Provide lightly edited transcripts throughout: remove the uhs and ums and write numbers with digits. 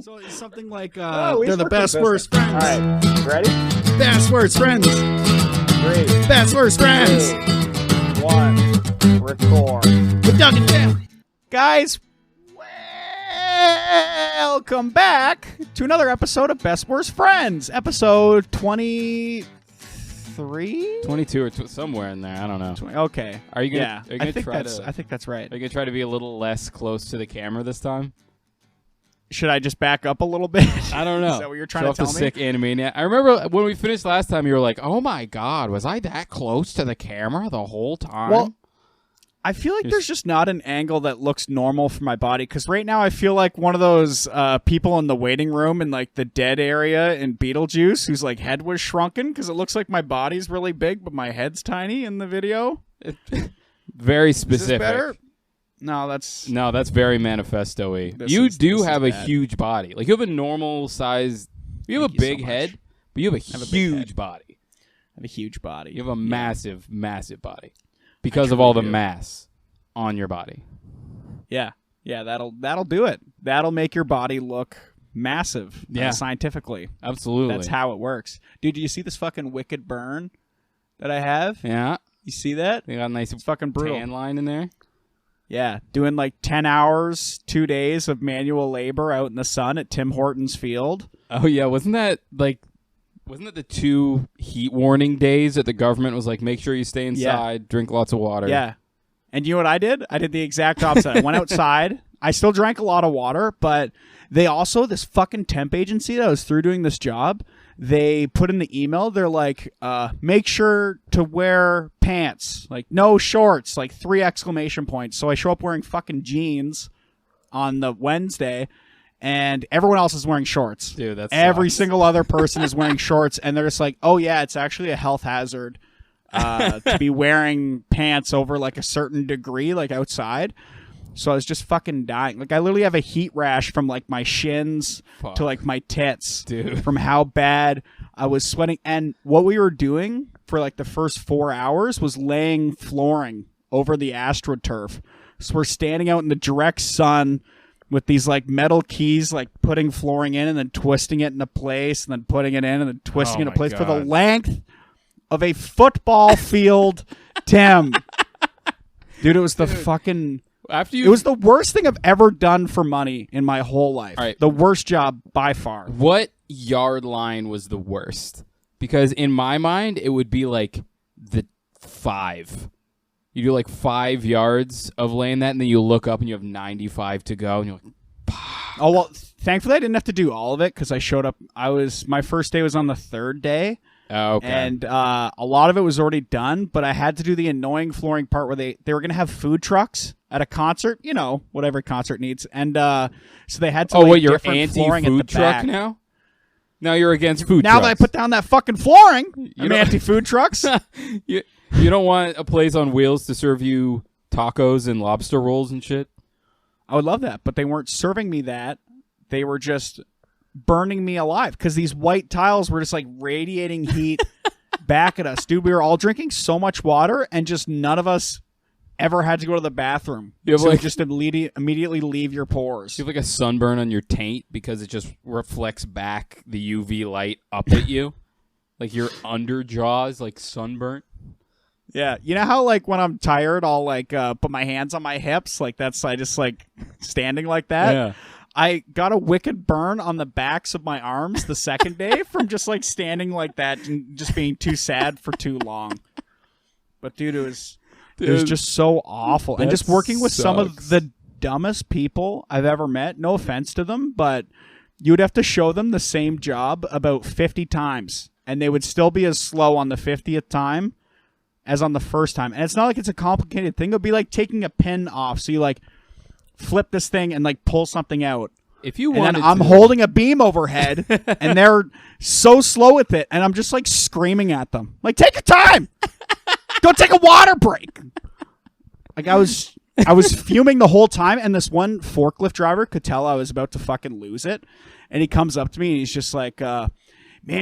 So it's something like Oh, they're the best worst friends. All right, ready? Best worst friends. 3, Best worst friends. 2, 1, record. With Doug and Tim. Guys, welcome back to another episode of Best Worst Friends. Episode 23? 22 or somewhere in there. I don't know. Okay. Are you gonna? Yeah, Are you gonna I think try that's. to? I think that's right. Are you gonna try to be a little less close to the camera this time? Should I just back up a little bit? I don't know. Is that what you're trying Show to tell off the me? sick Animaniac. I remember when we finished last time, you were like, "Oh my god, was I that close to the camera the whole time?" Well, I feel like there's just not an angle that looks normal for my body, because right now I feel like one of those people in the waiting room in like the dead area in Beetlejuice whose like head was shrunken, because it looks like my body's really big but my head's tiny in the video. very Is this specific. better? No, that's very manifesto-y. This You is have a bad. huge body. Like you have a normal size. You have Thank a you so big much. head, but you have a have a big huge head. body. I have a huge body. You have a Yeah. massive, massive body because of truly all the do. mass on your body. Yeah, that'll do it. That'll make your body look massive. Yeah. Scientifically, Absolutely. that's how it works. Dude, do you see this fucking wicked burn that I have? Yeah. You see that? They got a nice It's fucking brutal. tan line in there. Yeah, doing like 10 hours, 2 days of manual labor out in the sun at Tim Hortons field. Oh yeah, wasn't that the 2 heat warning days that the government was like, make sure you stay inside, drink lots of water. Yeah. And you know what I did? I did the exact opposite. I went outside. I still drank a lot of water, but they also, this fucking temp agency that I was through doing this job, they put in the email, they're like, make sure to wear pants, like no shorts, like 3 exclamation points. So I show up wearing fucking jeans on the Wednesday, and everyone else is wearing shorts. Dude, that's Every single other person is wearing shorts, and they're just like, oh yeah, it's actually a health hazard to be wearing pants over like a certain degree, like outside. So I was just fucking dying. Like I literally have a heat rash from like my shins to like my tits, Dude. from how bad I was sweating. And what we were doing for like the first 4 hours was laying flooring over the AstroTurf. So we're standing out in the direct sun with these like metal keys, like putting flooring in and then twisting it into place and then putting it in and then twisting Oh it into my place for the God. length of a football field, Tim. Dude, it was the fucking... After you, It was the worst thing I've ever done for money in my whole life. All right. The worst job by far. what yard line was the worst? Because in my mind, it would be like the 5. You do like 5 yards of laying that, and then you look up and you have 95 to go, and you're like, Oh, well, thankfully I didn't have to do all of it because I showed up. My first day was on the 3rd day. oh, okay. And a lot of it was already done, but I had to do the annoying flooring part where they were going to have food trucks at a concert, you know, whatever concert needs. And so they had to lay you're different flooring at the anti-food truck back. now? Now you're against food Now trucks. that I put down that fucking flooring, I'm don't- anti-food trucks. you don't want a place on wheels to serve you tacos and lobster rolls and shit? I would love that, but they weren't serving me that. They were just burning me alive because these white tiles were just like radiating heat back at us. Dude, we were all drinking so much water and just none of us ever had to go to the bathroom. You have So like- you just immediately leave your pores. You have like a sunburn on your taint because it just reflects back the UV light up at you. Like your under jaw is like sunburnt. Yeah. You know how like when I'm tired, I'll like put my hands on my hips? Like I just like standing like that. Yeah. I got a wicked burn on the backs of my arms the second day from just like standing like that and just being too sad for too long. But dude, it was just so awful. And that just working with some of sucks. the dumbest people I've ever met. No offense to them, but you would have to show them the same job about 50 times and they would still be as slow on the 50th time as on the first time. And it's not like it's a complicated thing. It would be like taking a pin off. So you like flip this thing and like pull something out. If you And wanted then I'm to, holding a beam overhead and they're so slow with it and I'm just like screaming at them. Like, take your time. Go take a water break. Like I was fuming the whole time and this one forklift driver could tell I was about to fucking lose it. And he comes up to me and he's just like, man,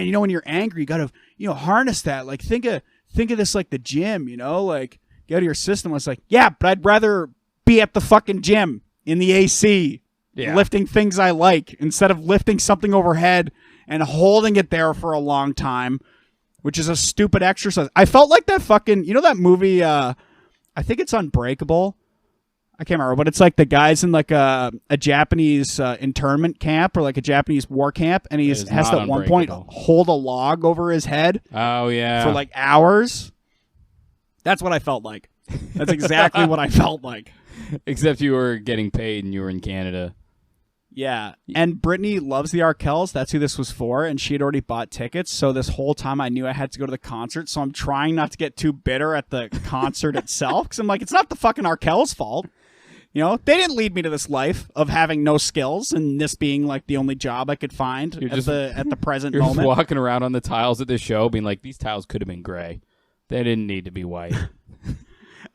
you know, when you're angry, you gotta, harness that. Like think of this like the gym, like get out of your system. I was like, yeah, but I'd rather be at the fucking gym in the AC lifting things I like instead of lifting something overhead and holding it there for a long time, which is a stupid exercise. I felt like that fucking, you know that movie, I think it's Unbreakable. I can't remember, but it's like the guy's in like a Japanese internment camp or like a Japanese war camp, and he has to at one point hold a log over his head. Oh, yeah. For like hours. That's what I felt like. That's exactly what I felt like. Except you were getting paid and you were in Canada. Yeah. And Brittany loves the Arkells. That's who this was for. And she had already bought tickets. So this whole time I knew I had to go to the concert. So I'm trying not to get too bitter at the concert itself. Because I'm like, it's not the fucking Arkells' fault. You know, they didn't lead me to this life of having no skills and this being like the only job I could find at the present you're moment. You're just walking around on the tiles at the show being like, these tiles could have been gray. They didn't need to be white.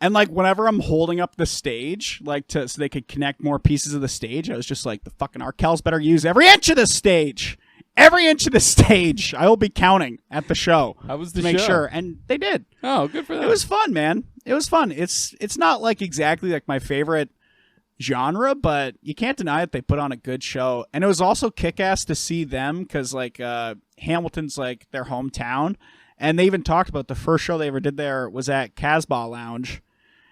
And like whenever I'm holding up the stage, like so they could connect more pieces of the stage, I was just like, the fucking Arkells better use every inch of this stage. Every inch of the stage. I will be counting at the show. How was the to make show? Sure. And they did. Oh, good for them. It was fun, man. It was fun. It's not like exactly like my favorite genre, but you can't deny it. They put on a good show. And it was also kick-ass to see them because like Hamilton's like their hometown. And they even talked about the first show they ever did there was at Casbah Lounge.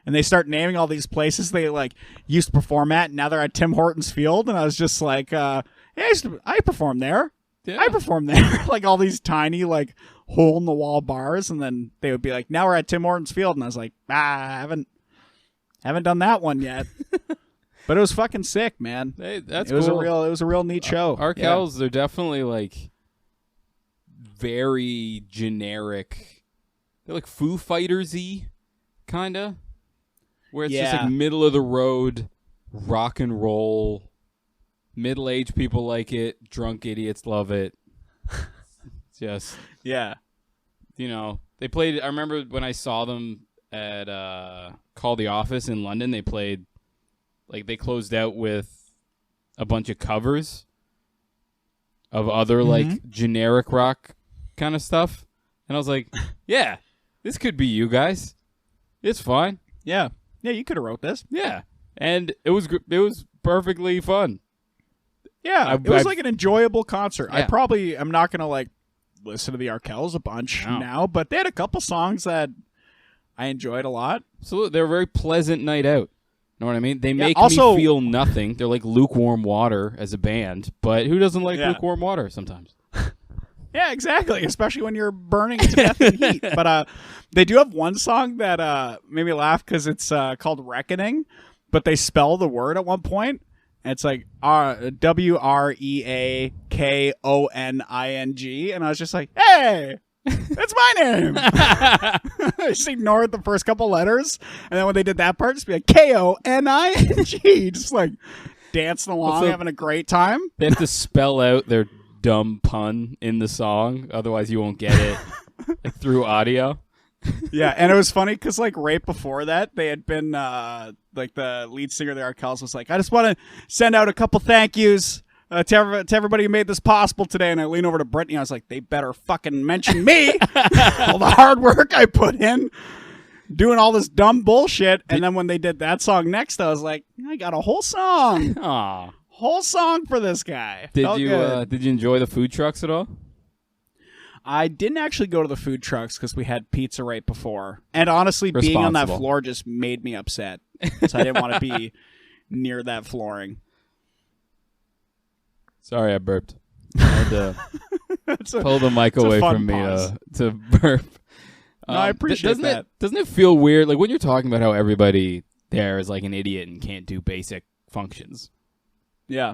And they start naming all these places they like used to perform at. And now they're at Tim Hortons Field. And I was just like, hey, I performed there. Yeah. I performed there. Like all these tiny like hole-in-the-wall bars. And then they would be like, now we're at Tim Hortons Field. And I was like, I haven't done that one yet. But it was fucking sick, man. Hey, that's cool. It was a real neat show. Arkells, they're definitely like very generic. They're like Foo Fighters-y, kind of. Where it's just like middle of the road, rock and roll. Middle-aged people like it. Drunk idiots love it. It's just, you know, they played. I remember when I saw them at Call the Office in London. They played, like, they closed out with a bunch of covers of other like generic rock kind of stuff, and I was like, yeah, this could be you guys. It's fine. Yeah. Yeah, you could have wrote this. Yeah, and it was perfectly fun. Yeah, it was like an enjoyable concert. Yeah. I probably am not going to like listen to the Arkells a bunch now, but they had a couple songs that I enjoyed a lot. Absolutely, they're a very pleasant night out. Know what I mean? They make me feel nothing. They're like lukewarm water as a band, but who doesn't like lukewarm water sometimes? Yeah, exactly. Especially when you're burning to death in heat. But they do have one song that made me laugh because it's called Reckoning, but they spell the word at one point. And it's like WREAKONING. And I was just like, hey, that's my name. I just ignored the first couple letters. And then when they did that part, just be like, KONING. Just like dancing along, having a great time. They have to spell out their dumb pun in the song, otherwise you won't get it like, through audio. Yeah, and it was funny because like right before that they had been like the lead singer of the Arkells was like, I just want to send out a couple thank yous to everybody who made this possible today. And I lean over to Brittany, I was like, they better fucking mention me. All the hard work I put in doing all this dumb bullshit. And then when they did that song next, I was like, I got a whole song. Aw. Whole song for this guy. Did you enjoy the food trucks at all? I didn't actually go to the food trucks because we had pizza right before. And honestly, being on that floor just made me upset. So I didn't want to be near that flooring. Sorry, I burped. I had to pull the mic away from me to burp. No, I appreciate that. Doesn't it feel weird? Like when you're talking about how everybody there is like an idiot and can't do basic functions. Yeah.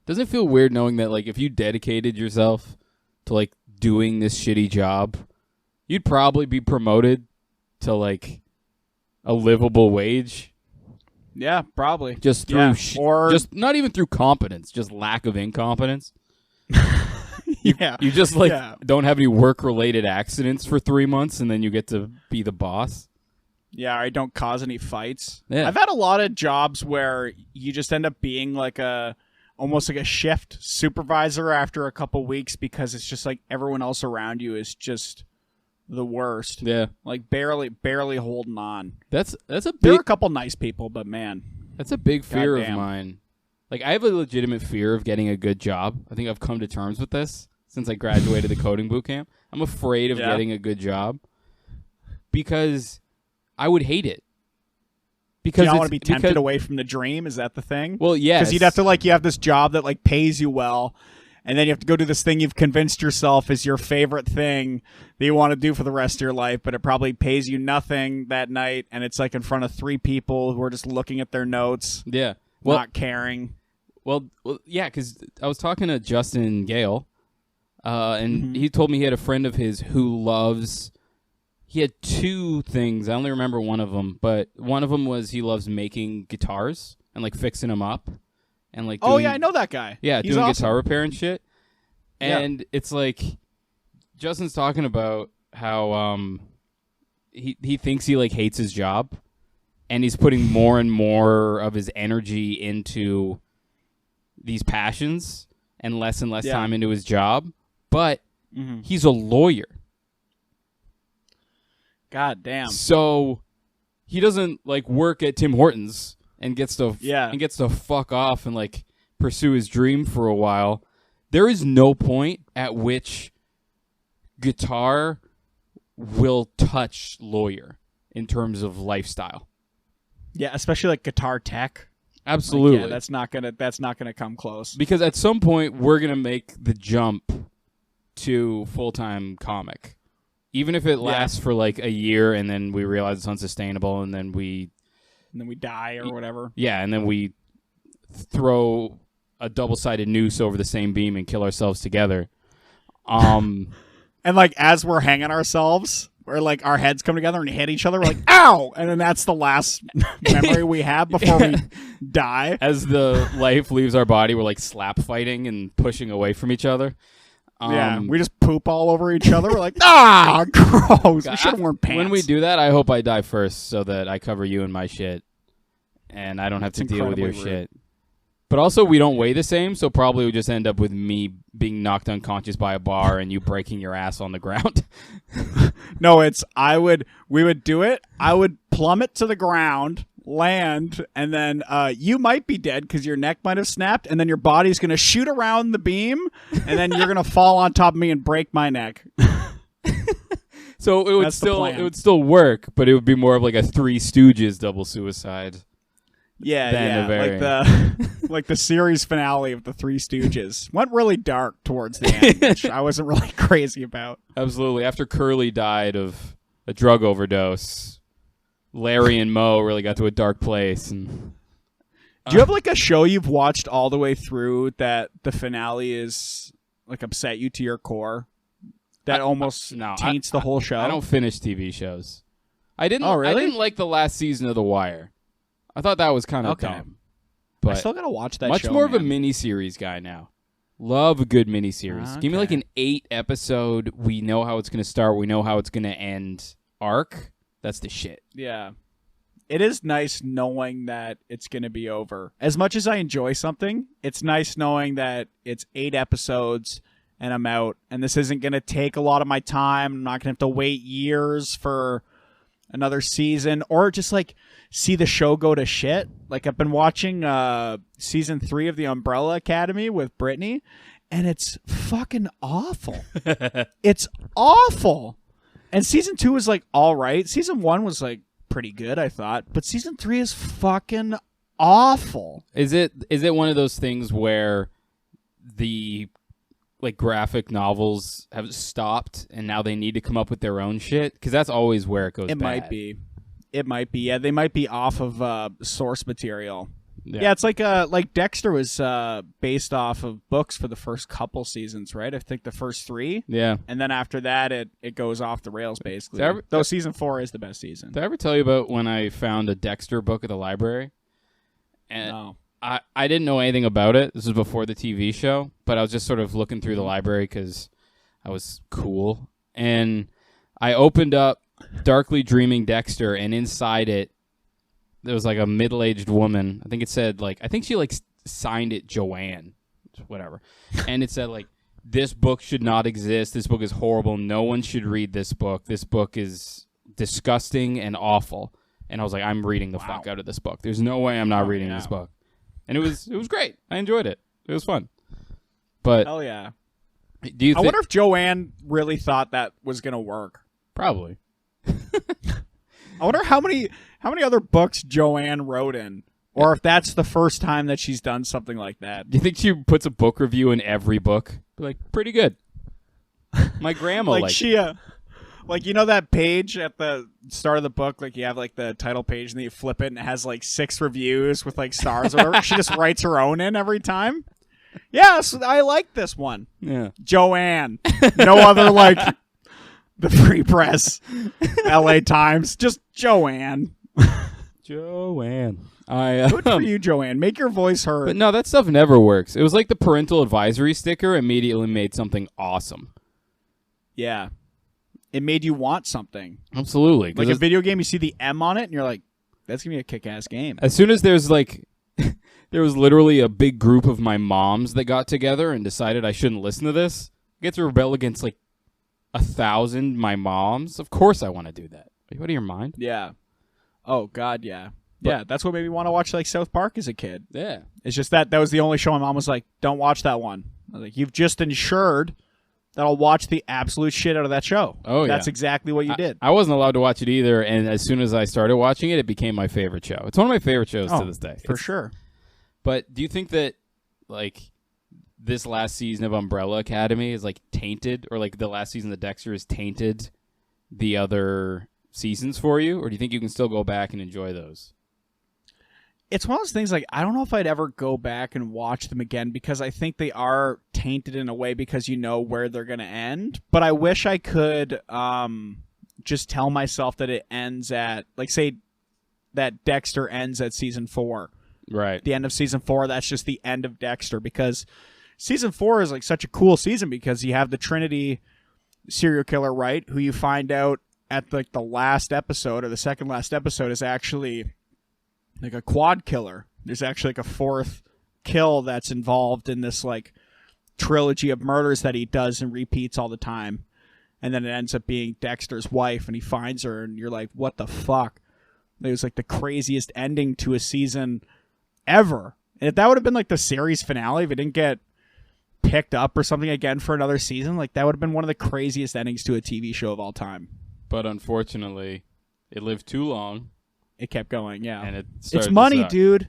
Doesn't it feel weird knowing that, like, if you dedicated yourself to, like, doing this shitty job, you'd probably be promoted to, like, a livable wage? Yeah, probably. Just through or just not even through competence, just lack of incompetence. You just, like, don't have any work-related accidents for 3 months, and then you get to be the boss. Yeah, I don't cause any fights. Yeah. I've had a lot of jobs where you just end up being like almost like a shift supervisor after a couple weeks because it's just like everyone else around you is just the worst. Yeah. Like barely holding on. That's a big... There are a couple nice people, but man. That's a big fear of mine Like, I have a legitimate fear of getting a good job. I think I've come to terms with this since I graduated the coding boot camp. I'm afraid of getting a good job because I would hate it. Because you don't want to be tempted away from the dream. Is that the thing? Well, yes. Because you'd have to you have this job that pays you well, and then you have to go do this thing you've convinced yourself is your favorite thing that you want to do for the rest of your life, but it probably pays you nothing that night, and it's in front of 3 people who are just looking at their notes, not caring. Well, yeah, because I was talking to Justin Gale, and he told me he had a friend of his who loves. He had 2 things. I only remember one of them, but one of them was he loves making guitars and fixing them up, and doing, I know that guy. Yeah, He's doing awesome. guitar repair and shit. And it's Justin's talking about how he thinks he hates his job, and he's putting more and more of his energy into these passions and less time into his job. But he's a lawyer. God damn. So he doesn't work at Tim Hortons and gets to fuck off and pursue his dream for a while. There is no point at which guitar will touch lawyer in terms of lifestyle. Yeah, especially guitar tech. Absolutely. That's not gonna come close. Because at some point we're gonna make the jump to full-time comic. Even if it lasts for a year and then we realize it's unsustainable and then we die or whatever. Yeah, and then we throw a double-sided noose over the same beam and kill ourselves together. And as we're hanging ourselves, we're our heads come together and hit each other. We're ow! And then that's the last memory we have before we die. As the life leaves our body, we're slap fighting and pushing away from each other. We just poop all over each other. We're gross. We should have worn pants. When we do that, I hope I die first so that I cover you in my shit and I don't have to deal with your shit. But also, we don't weigh the same, so probably we just end up with me being knocked unconscious by a bar and you breaking your ass on the ground. No, we would do it. I would plummet to the ground, land, and then you might be dead because your neck might have snapped, and then your body's going to shoot around the beam, and then you're going to fall on top of me and break my neck. So it would still work, but it would be more of a Three Stooges double suicide. Yeah, like the series finale of the Three Stooges went really dark towards the end, which I wasn't really crazy about. Absolutely. After Curly died of a drug overdose, Larry and Moe really got to a dark place. And do you have a show you've watched all the way through that the finale is upset you to your core? That almost taints the whole show. I don't finish TV shows. I didn't. Oh, really? I didn't like the last season of The Wire. I thought that was kind of dumb. But I still gotta watch that. Much show, more man. of a miniseries guy now. Love a good miniseries. Okay. Give me an 8-episode. We know how it's going to start. We know how it's going to end. Arc. That's the shit. Yeah. It is nice knowing that it's going to be over. As much as I enjoy something, it's nice knowing that it's 8 episodes and I'm out. And this isn't going to take a lot of my time. I'm not going to have to wait years for another season or just see the show go to shit. I've been watching season 3 of The Umbrella Academy with Brittany, and it's fucking awful. It's awful. And season 2 is all right. Season 1 was pretty good, I thought, but season 3 is fucking awful. Is it one of those things where the graphic novels have stopped and now they need to come up with their own shit? Because that's always where it goes bad. It might be. Yeah, they might be off of source material. Yeah, it's like Dexter was based off of books for the first couple seasons, right? I think the first 3. Yeah. And then after that, it goes off the rails, basically. Though season 4 is the best season. Did I ever tell you about when I found a Dexter book at the library? And no. I didn't know anything about it. This was before the TV show, but I was just sort of looking through the library because I was cool. And I opened up Darkly Dreaming Dexter, and inside it, there was a middle-aged woman. I think it said, I think she, signed it Joanne, whatever. And it said, this book should not exist. This book is horrible. No one should read this book. This book is disgusting and awful. And I was I'm reading the fuck out of this book. There's no way I'm not reading this book. and it was great. I enjoyed it. It was fun. But Hell yeah. do you I wonder if Joanne really thought that was going to work. probably? I wonder how many other books Joanne wrote in, or if that's the first time that she's done something like that. Do you think she puts a book review in every book? Be like, pretty good. My grandma Like liked she, like you know that page at the start of the book, like you have like the title page and then you flip it and it has like 6 reviews with like stars or whatever. She just writes her own in every time. Yes, I like this one. it. Yeah. Joanne. No other like the Free Press, LA Times, just Joanne. Joanne. I Good for you, Joanne. Make your voice heard. But no, that stuff never works. It was like the parental advisory sticker immediately made something awesome. Yeah. It made you want something. Absolutely. 'Cause Like a video game, you see the M on it, and you're like, that's going to be a kick-ass game. as soon as there's like, there was literally a big group of my moms that got together and decided I shouldn't listen to this. I get to rebel against like 1,000 my moms. Of course I want to do that. Are you out of your mind? Yeah. Oh, God, yeah. Yeah, that's what made me want to watch like South Park as a kid. Yeah. It's just that was the only show my mom was like, don't watch that one. I was like, you've just ensured that I'll watch the absolute shit out of that show. Oh, yeah. That's exactly what you did. I wasn't allowed to watch it either, and as soon as I started watching it, it became my favorite show. It's one of my favorite shows to this day. For sure. But do you think that, like, this last season of Umbrella Academy is, like, tainted, or, like, the last season of Dexter is tainted the other seasons for you? Or do you think you can still go back and enjoy those? It's one of those things, like, I don't know if I'd ever go back and watch them again because I think they are tainted in a way because you know where they're going to end. But I wish I could just tell myself that it ends at, like, say that Dexter ends at season 4. Right. The end of season 4, that's just the end of Dexter, because season 4 is like such a cool season because you have the Trinity serial killer, right, who you find out at like the last episode or the second last episode is actually like a quad killer. There's actually like a 4th kill that's involved in this like trilogy of murders that he does and repeats all the time. And then it ends up being Dexter's wife, and he finds her, and you're like, what the fuck? It was like the craziest ending to a season ever. And if that would have been like the series finale, if it didn't get picked up or something again for another season, like that would have been one of the craziest endings to a TV show of all time. But unfortunately, it lived too long. It kept going, yeah. And it started it's to money, suck. dude.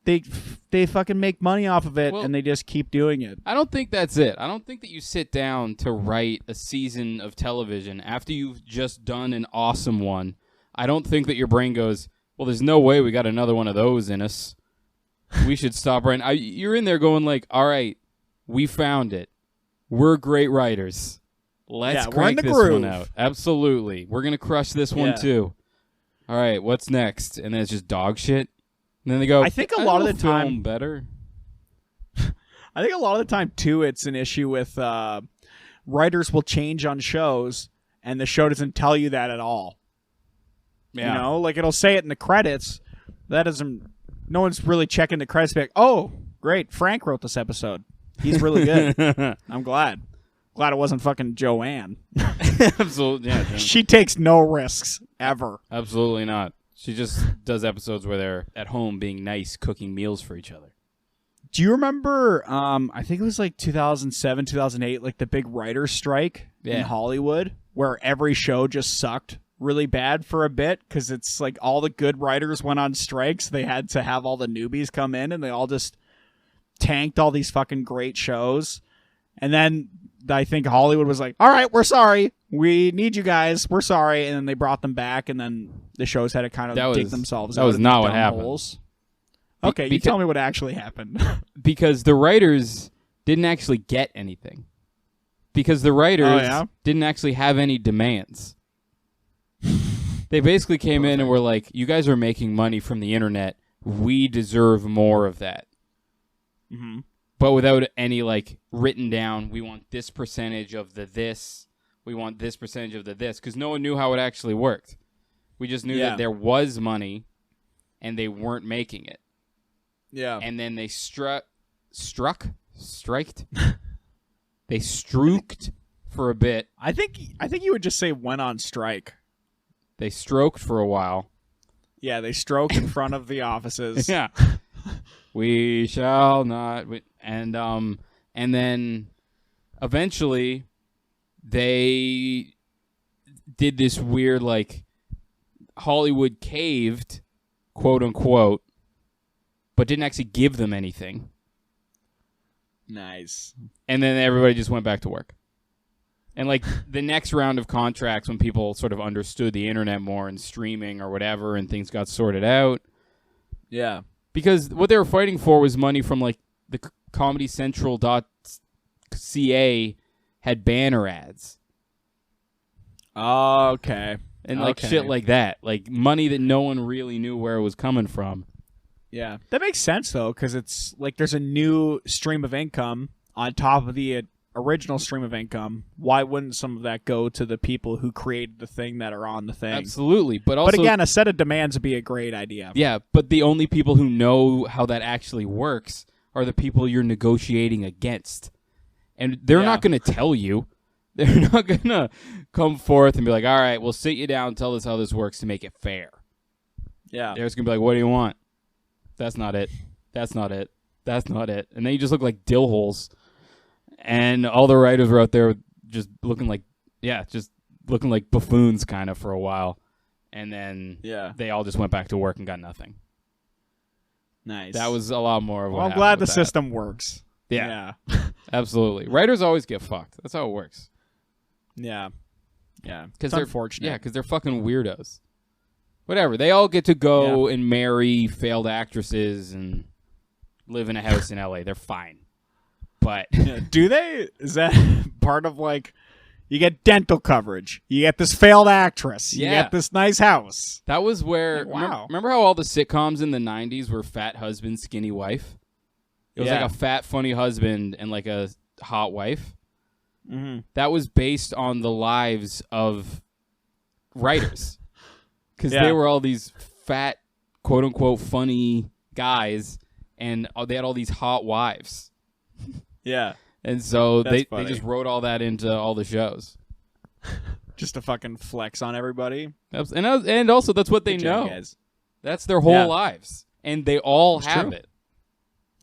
They fucking make money off of it, Well, and they just keep doing it. I don't think that's it. I don't think that you sit down to write a season of television after you've just done an awesome one. I don't think that your brain goes, well, there's no way we got another one of those in us. We should stop right now. You're in there going like, all right, we found it. We're great writers. Let's Yeah, we're in crank the this groove. one out. Absolutely. We're going to crush this one Yeah. too. All right, what's next? And then it's just dog shit. And then they go, I think a lot of "I'll the film time- better. I think a lot of the time, too, it's an issue with writers will change on shows, and the show doesn't tell you that at all. Yeah. You know, like it'll say it in the credits. That doesn't. No one's really checking the credits. Be like, oh, great, Frank wrote this episode. He's really good. I'm glad. Glad it wasn't fucking Joanne. Absolutely, yeah. She takes no risks ever. Absolutely not. She just does episodes where they're at home being nice, cooking meals for each other. Do you remember? I think it was like 2007, 2008, like the big writer's strike in Hollywood, where every show just sucked really bad for a bit because it's like all the good writers went on strikes. They had to have all the newbies come in, and they all just tanked all these fucking great shows. And then I think Hollywood was like, all right, we're sorry. We need you guys. We're sorry. And then they brought them back, and then the shows had to kind of dig themselves out. That was of not these what dumb happened. holes. Okay, you tell me what actually happened. Because the writers didn't actually get anything. Because the writers didn't actually have any demands. They basically came in and were like, you guys are making money from the internet. We deserve more of that. Mm-hmm. But without any, like, written down, we want this percentage of the this. We want this percentage of the this. Because no one knew how it actually worked. We just knew that there was money, and they weren't making it. Yeah. And then they striked? They strooked for a bit. I think you would just say went on strike. They stroked for a while. Yeah, they stroked in front of the offices. Yeah. We shall not. And then eventually they did this weird, like, Hollywood caved, quote unquote, but didn't actually give them anything. Nice. And then everybody just went back to work. And, like, the next round of contracts, when people sort of understood the internet more and streaming or whatever, and things got sorted out. Yeah. Because what they were fighting for was money from, like, the ComedyCentral.ca had banner ads. Okay. And, like, shit like that. Like, money that no one really knew where it was coming from. Yeah. That makes sense, though, because it's like there's a new stream of income on top of the original stream of income. Why wouldn't some of that go to the people who created the thing that are on the thing? Absolutely. But also, again, a set of demands would be a great idea. Yeah, but the only people who know how that actually works are the people you're negotiating against. And they're not going to tell you. They're not going to come forth and be like, all right, we'll sit you down and tell us how this works to make it fair. Yeah. They're just going to be like, what do you want? That's not it. That's not it. That's not it. And then you just look like dill holes. And all the writers were out there just looking like, buffoons kind of for a while. And then they all just went back to work and got nothing. Nice. That was a lot more of what I'm happened glad the with that. system works. Yeah. Absolutely. Writers always get fucked. That's how it works. Yeah. Yeah. It's they're unfortunate. Yeah, because they're fucking weirdos. Whatever. They all get to go and marry failed actresses and live in a house in LA. They're fine. But do they? Is that part of, like, you get dental coverage, you get this failed actress, you get this nice house? That was where, wow. Remember how all the sitcoms in the 90s were fat husband, skinny wife? It was like a fat, funny husband and like a hot wife. Mm-hmm. That was based on the lives of writers. Because they were all these fat, quote-unquote, funny guys, and they had all these hot wives. Yeah. And so they funny. just wrote all that into all the shows. Just to fucking flex on everybody. And also, that's what they know. Guys. That's their whole lives. And they all have it.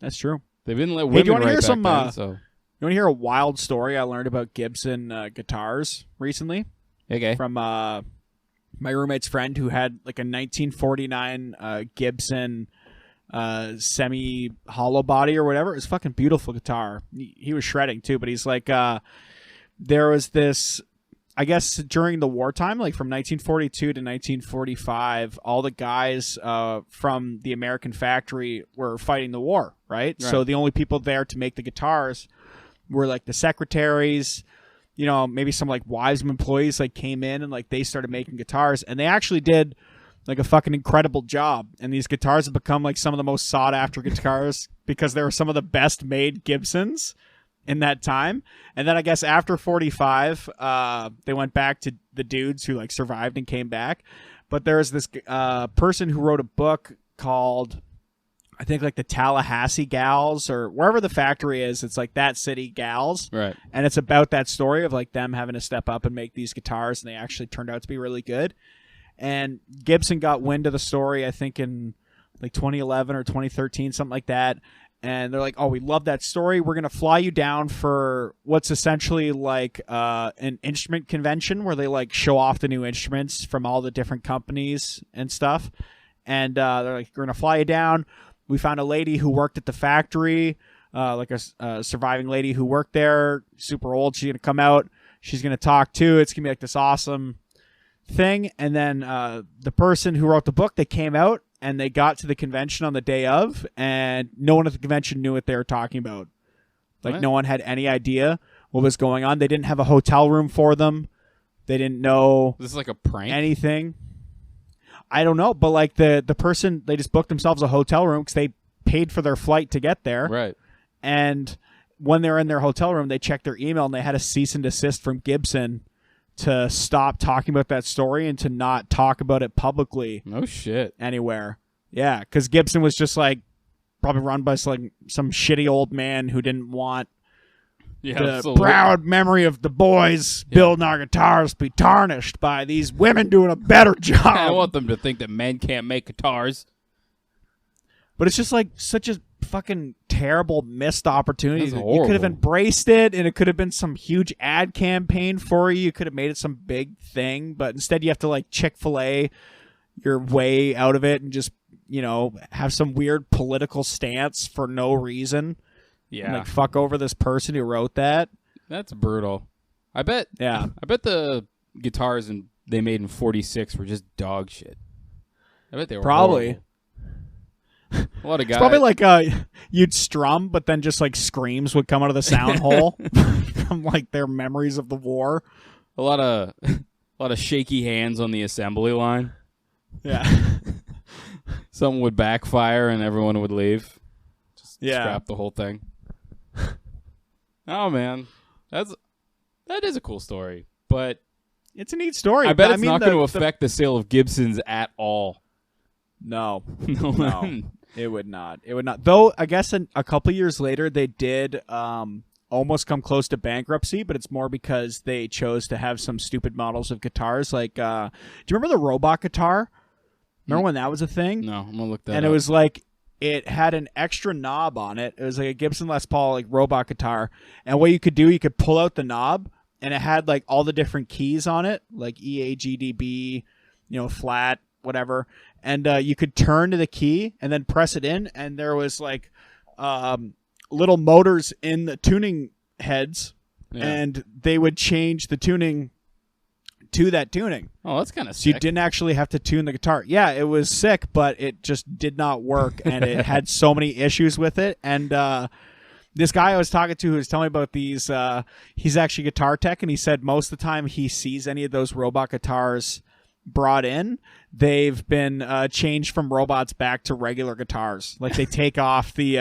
That's true. They didn't let women write back then, so. You want to hear a wild story I learned about Gibson guitars recently? Okay. From my roommate's friend who had like a 1949 Gibson semi hollow body or whatever. It was a fucking beautiful guitar. He was shredding too, but he's like, there was this, I guess during the wartime, like from 1942 to 1945, all the guys from the American factory were fighting the war, right? So the only people there to make the guitars were like the secretaries, you know, maybe some like wives of employees like came in and like they started making guitars, and they actually did like a fucking incredible job. And these guitars have become like some of the most sought after guitars because they were some of the best made Gibsons in that time. And then I guess after 45, they went back to the dudes who like survived and came back. But there was this person who wrote a book called, I think, like the Tallahassee Gals, or wherever the factory is. It's like that city gals. Right. And it's about that story of like them having to step up and make these guitars, and they actually turned out to be really good. And Gibson got wind of the story, I think in like 2011 or 2013, something like that. And they're like, oh, we love that story. We're going to fly you down for what's essentially like an instrument convention where they like show off the new instruments from all the different companies and stuff. And they're like, we're going to fly you down. We found a lady who worked at the factory, like a surviving lady who worked there, super old. She's going to come out. She's going to talk too. It's going to be like this awesome thing. And then the person who wrote the book, they came out and they got to the convention on the day of, and no one at the convention knew what they were talking about. Like What? No one had any idea what was going on. They didn't have a hotel room for them. They didn't know This is like a prank? anything. I don't know, but like the person, they just booked themselves a hotel room because they paid for their flight to get there. Right. And when they were in their hotel room, they checked their email and they had a cease and desist from Gibson to stop talking about that story and to not talk about it publicly No shit. anywhere. Yeah, because Gibson was just like probably run by some shitty old man who didn't want Yeah, the absolutely. proud memory of the boys building our guitars be tarnished by these women doing a better job. I want them to think that men can't make guitars. But it's just like such a fucking terrible missed opportunity. That's You could have horrible. embraced it, and it could have been some huge ad campaign for you. You could have made it some big thing, but instead you have to like Chick-fil-A your way out of it and just, have some weird political stance for no reason. Yeah, And, like, fuck over this person who wrote that. that's brutal. I bet the guitars they made in '46 were just dog shit. I bet they were Probably. horrible. A lot of guys. It's probably like you'd strum, but then just like screams would come out of the sound hole from like their memories of the war. a lot of shaky hands on the assembly line. Yeah. Something would backfire and everyone would leave. Just Yeah. scrap the whole thing. Oh man, that is a cool story, but It's a neat story. I bet but, it's mean, not going to affect the sale of Gibsons at all. No, No. it would not. It would not. Though I guess a couple years later they did almost come close to bankruptcy, but it's more because they chose to have some stupid models of guitars. Like, do you remember the robot guitar? Remember when that was a thing? No, I'm gonna look that And up. it was like it had an extra knob on it. It was like a Gibson Les Paul like robot guitar. And what you could do, you could pull out the knob, and it had like all the different keys on it, like E, A, G, D, B, flat, whatever. And you could turn to the key and then press it in, and there was like little motors in the tuning heads, Yeah. and they would change the tuning to that tuning. Oh, that's kind of So sick. you didn't actually have to tune the guitar. Yeah, it was sick, but it just did not work, and it had so many issues with it. And this guy I was talking to who was telling me about these, he's actually a guitar tech, and he said most of the time he sees any of those robot guitars brought in, they've been changed from robots back to regular guitars. Like they take off the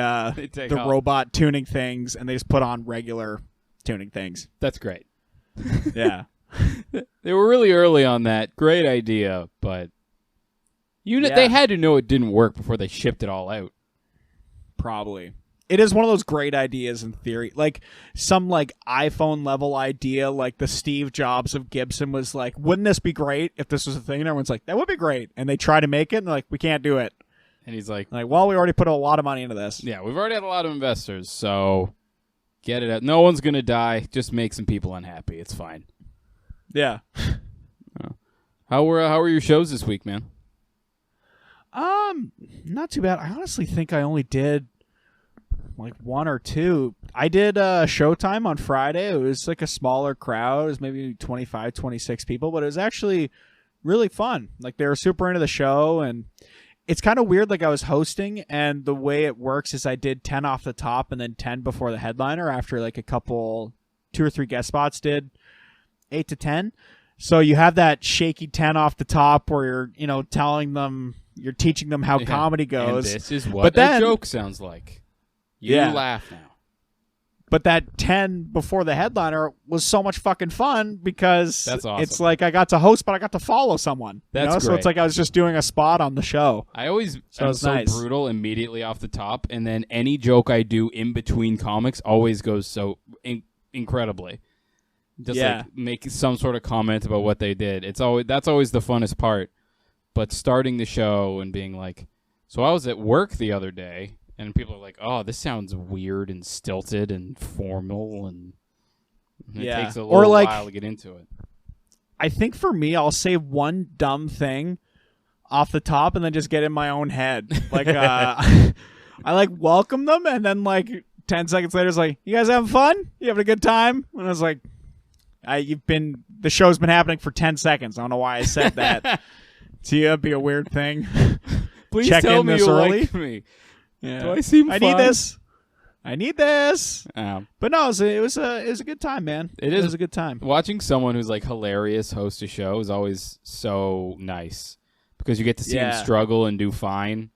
take the off. robot tuning things, and they just put on regular tuning things. That's great. Yeah. They were really early on that. Great idea, but Yeah. they had to know it didn't work before they shipped it all out. Probably. It is one of those great ideas in theory. Like some like iPhone level idea, like the Steve Jobs of Gibson was like, wouldn't this be great if this was a thing? And everyone's like, that would be great. And they try to make it, and they're like, we can't do it. And he's like, Like, well, we already put a lot of money into this. yeah, we've already had a lot of investors, so get it out. No one's going to die. Just make some people unhappy. It's fine. Yeah. How were your shows this week, man? Not too bad. I honestly think I only did like one or two. I did Showtime on Friday. It was like a smaller crowd. It was maybe 25, 26 people, but it was actually really fun. Like they were super into the show, and it's kind of weird. Like I was hosting, and the way it works is I did 10 off the top and then 10 before the headliner after like a couple, 2 or 3 guest spots did 8 to 10. So you have that shaky 10 off the top where you're, telling them, you're teaching them how comedy goes. And this is what But then- a joke sounds like. You Yeah. laugh now. But that 10 before the headliner was so much fucking fun because That's awesome. it's like I got to host, but I got to follow someone. That's So great. it's like I was just doing a spot on the show. I always So am it's so nice. brutal immediately off the top, and then any joke I do in between comics always goes so incredibly. Just Yeah. like make some sort of comment about what they did. That's always the funnest part. But starting the show and being like, so I was at work the other day, and people are like, oh, this sounds weird and stilted and formal, and it Yeah. takes a Or little like- while to get into it. I think for me, I'll say one dumb thing off the top and then just get in my own head. Like, I like welcome them, and then like 10 seconds later, it's like, you guys having fun? You having a good time? And I was like, the show's been happening for 10 seconds. I don't know why I said that. To you, it'd be a weird thing. Please check tell in me this you early. like me. Yeah. Do I seem I fun? need this. I need this. Um, But no, it was a good time, man. It It is- was a good time. Watching someone who's like hilarious host a show is always so nice because you get to see Yeah. him struggle and do fine,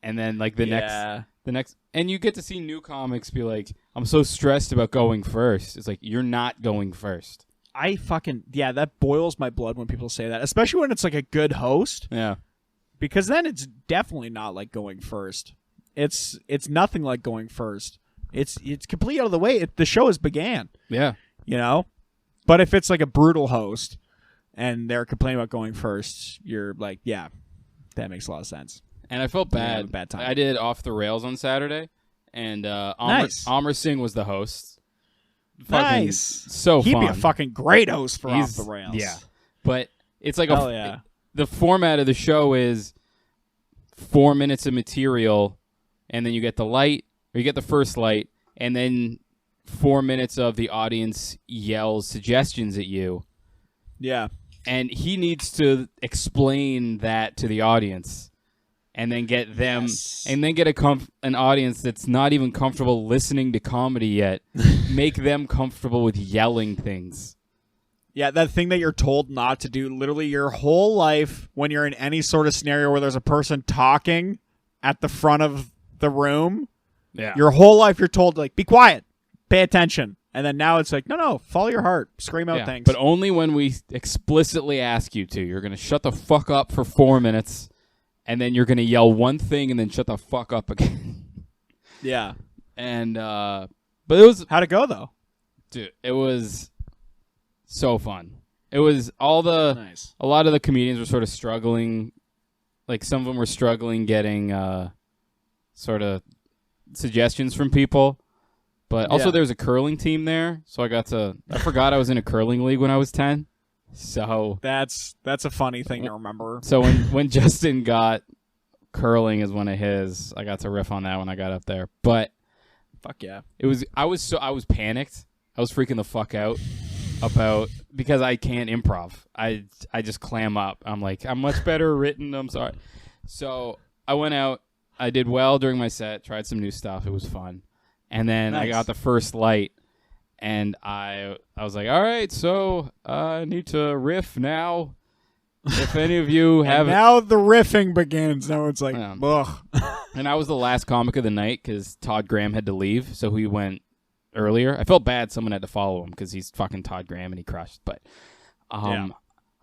and then like the Yeah. next, and you get to see new comics be like, "I'm so stressed about going first." It's like you're not going first. That boils my blood when people say that, especially when it's like a good host, Yeah, because then it's definitely not like going first. It's nothing like going first. It's completely out of the way. The show has began, yeah. But if it's like a brutal host and they're complaining about going first, you're like, yeah, that makes a lot of sense. And I felt Yeah, bad. bad time. I did Off the Rails on Saturday, and Nice. Amr Singh was the host. Nice. So He'd fun. be a fucking great host for He's- Off the Rails. Yeah, but it's like Hell yeah. the format of the show is 4 minutes of material, and then you get the light, or you get the first light, and then 4 minutes of the audience yells suggestions at you, Yeah. and he needs to explain that to the audience, and then get them, Yes. and then get an audience that's not even comfortable listening to comedy yet, make them comfortable with yelling things. Yeah, that thing that you're told not to do literally your whole life when you're in any sort of scenario where there's a person talking at the front of the room. Yeah. Your whole life you're told, like, be quiet, pay attention. And then now it's like, no, follow your heart. Scream out things. But only when we explicitly ask you to. You're going to shut the fuck up for 4 minutes, and then you're going to yell one thing and then shut the fuck up again. Yeah. And, but it was, How'd it go, though? dude, it was so fun. It was a Nice. lot of the comedians were sort of struggling. Like, some of them were struggling getting, sort of suggestions from people. But also Yeah. there was a curling team there, so I forgot I was in a curling league when I was 10. So That's a funny thing to remember. So when Justin got curling as one of his, I got to riff on that when I got up there. But Fuck yeah. I was panicked. I was freaking the fuck out because I can't improv. I just clam up. I'm like, I'm much better written. I'm sorry. So I went out. I did well during my set. Tried some new stuff. It was fun. And then I Nice. got the first light, and I was like, all right, so I need to riff now. If any of you And have, now the riffing begins. Now it's like, Yeah. ugh. and I was the last comic of the night because Todd Graham had to leave, so he went earlier. I felt bad someone had to follow him because he's fucking Todd Graham and he crushed. But Yeah.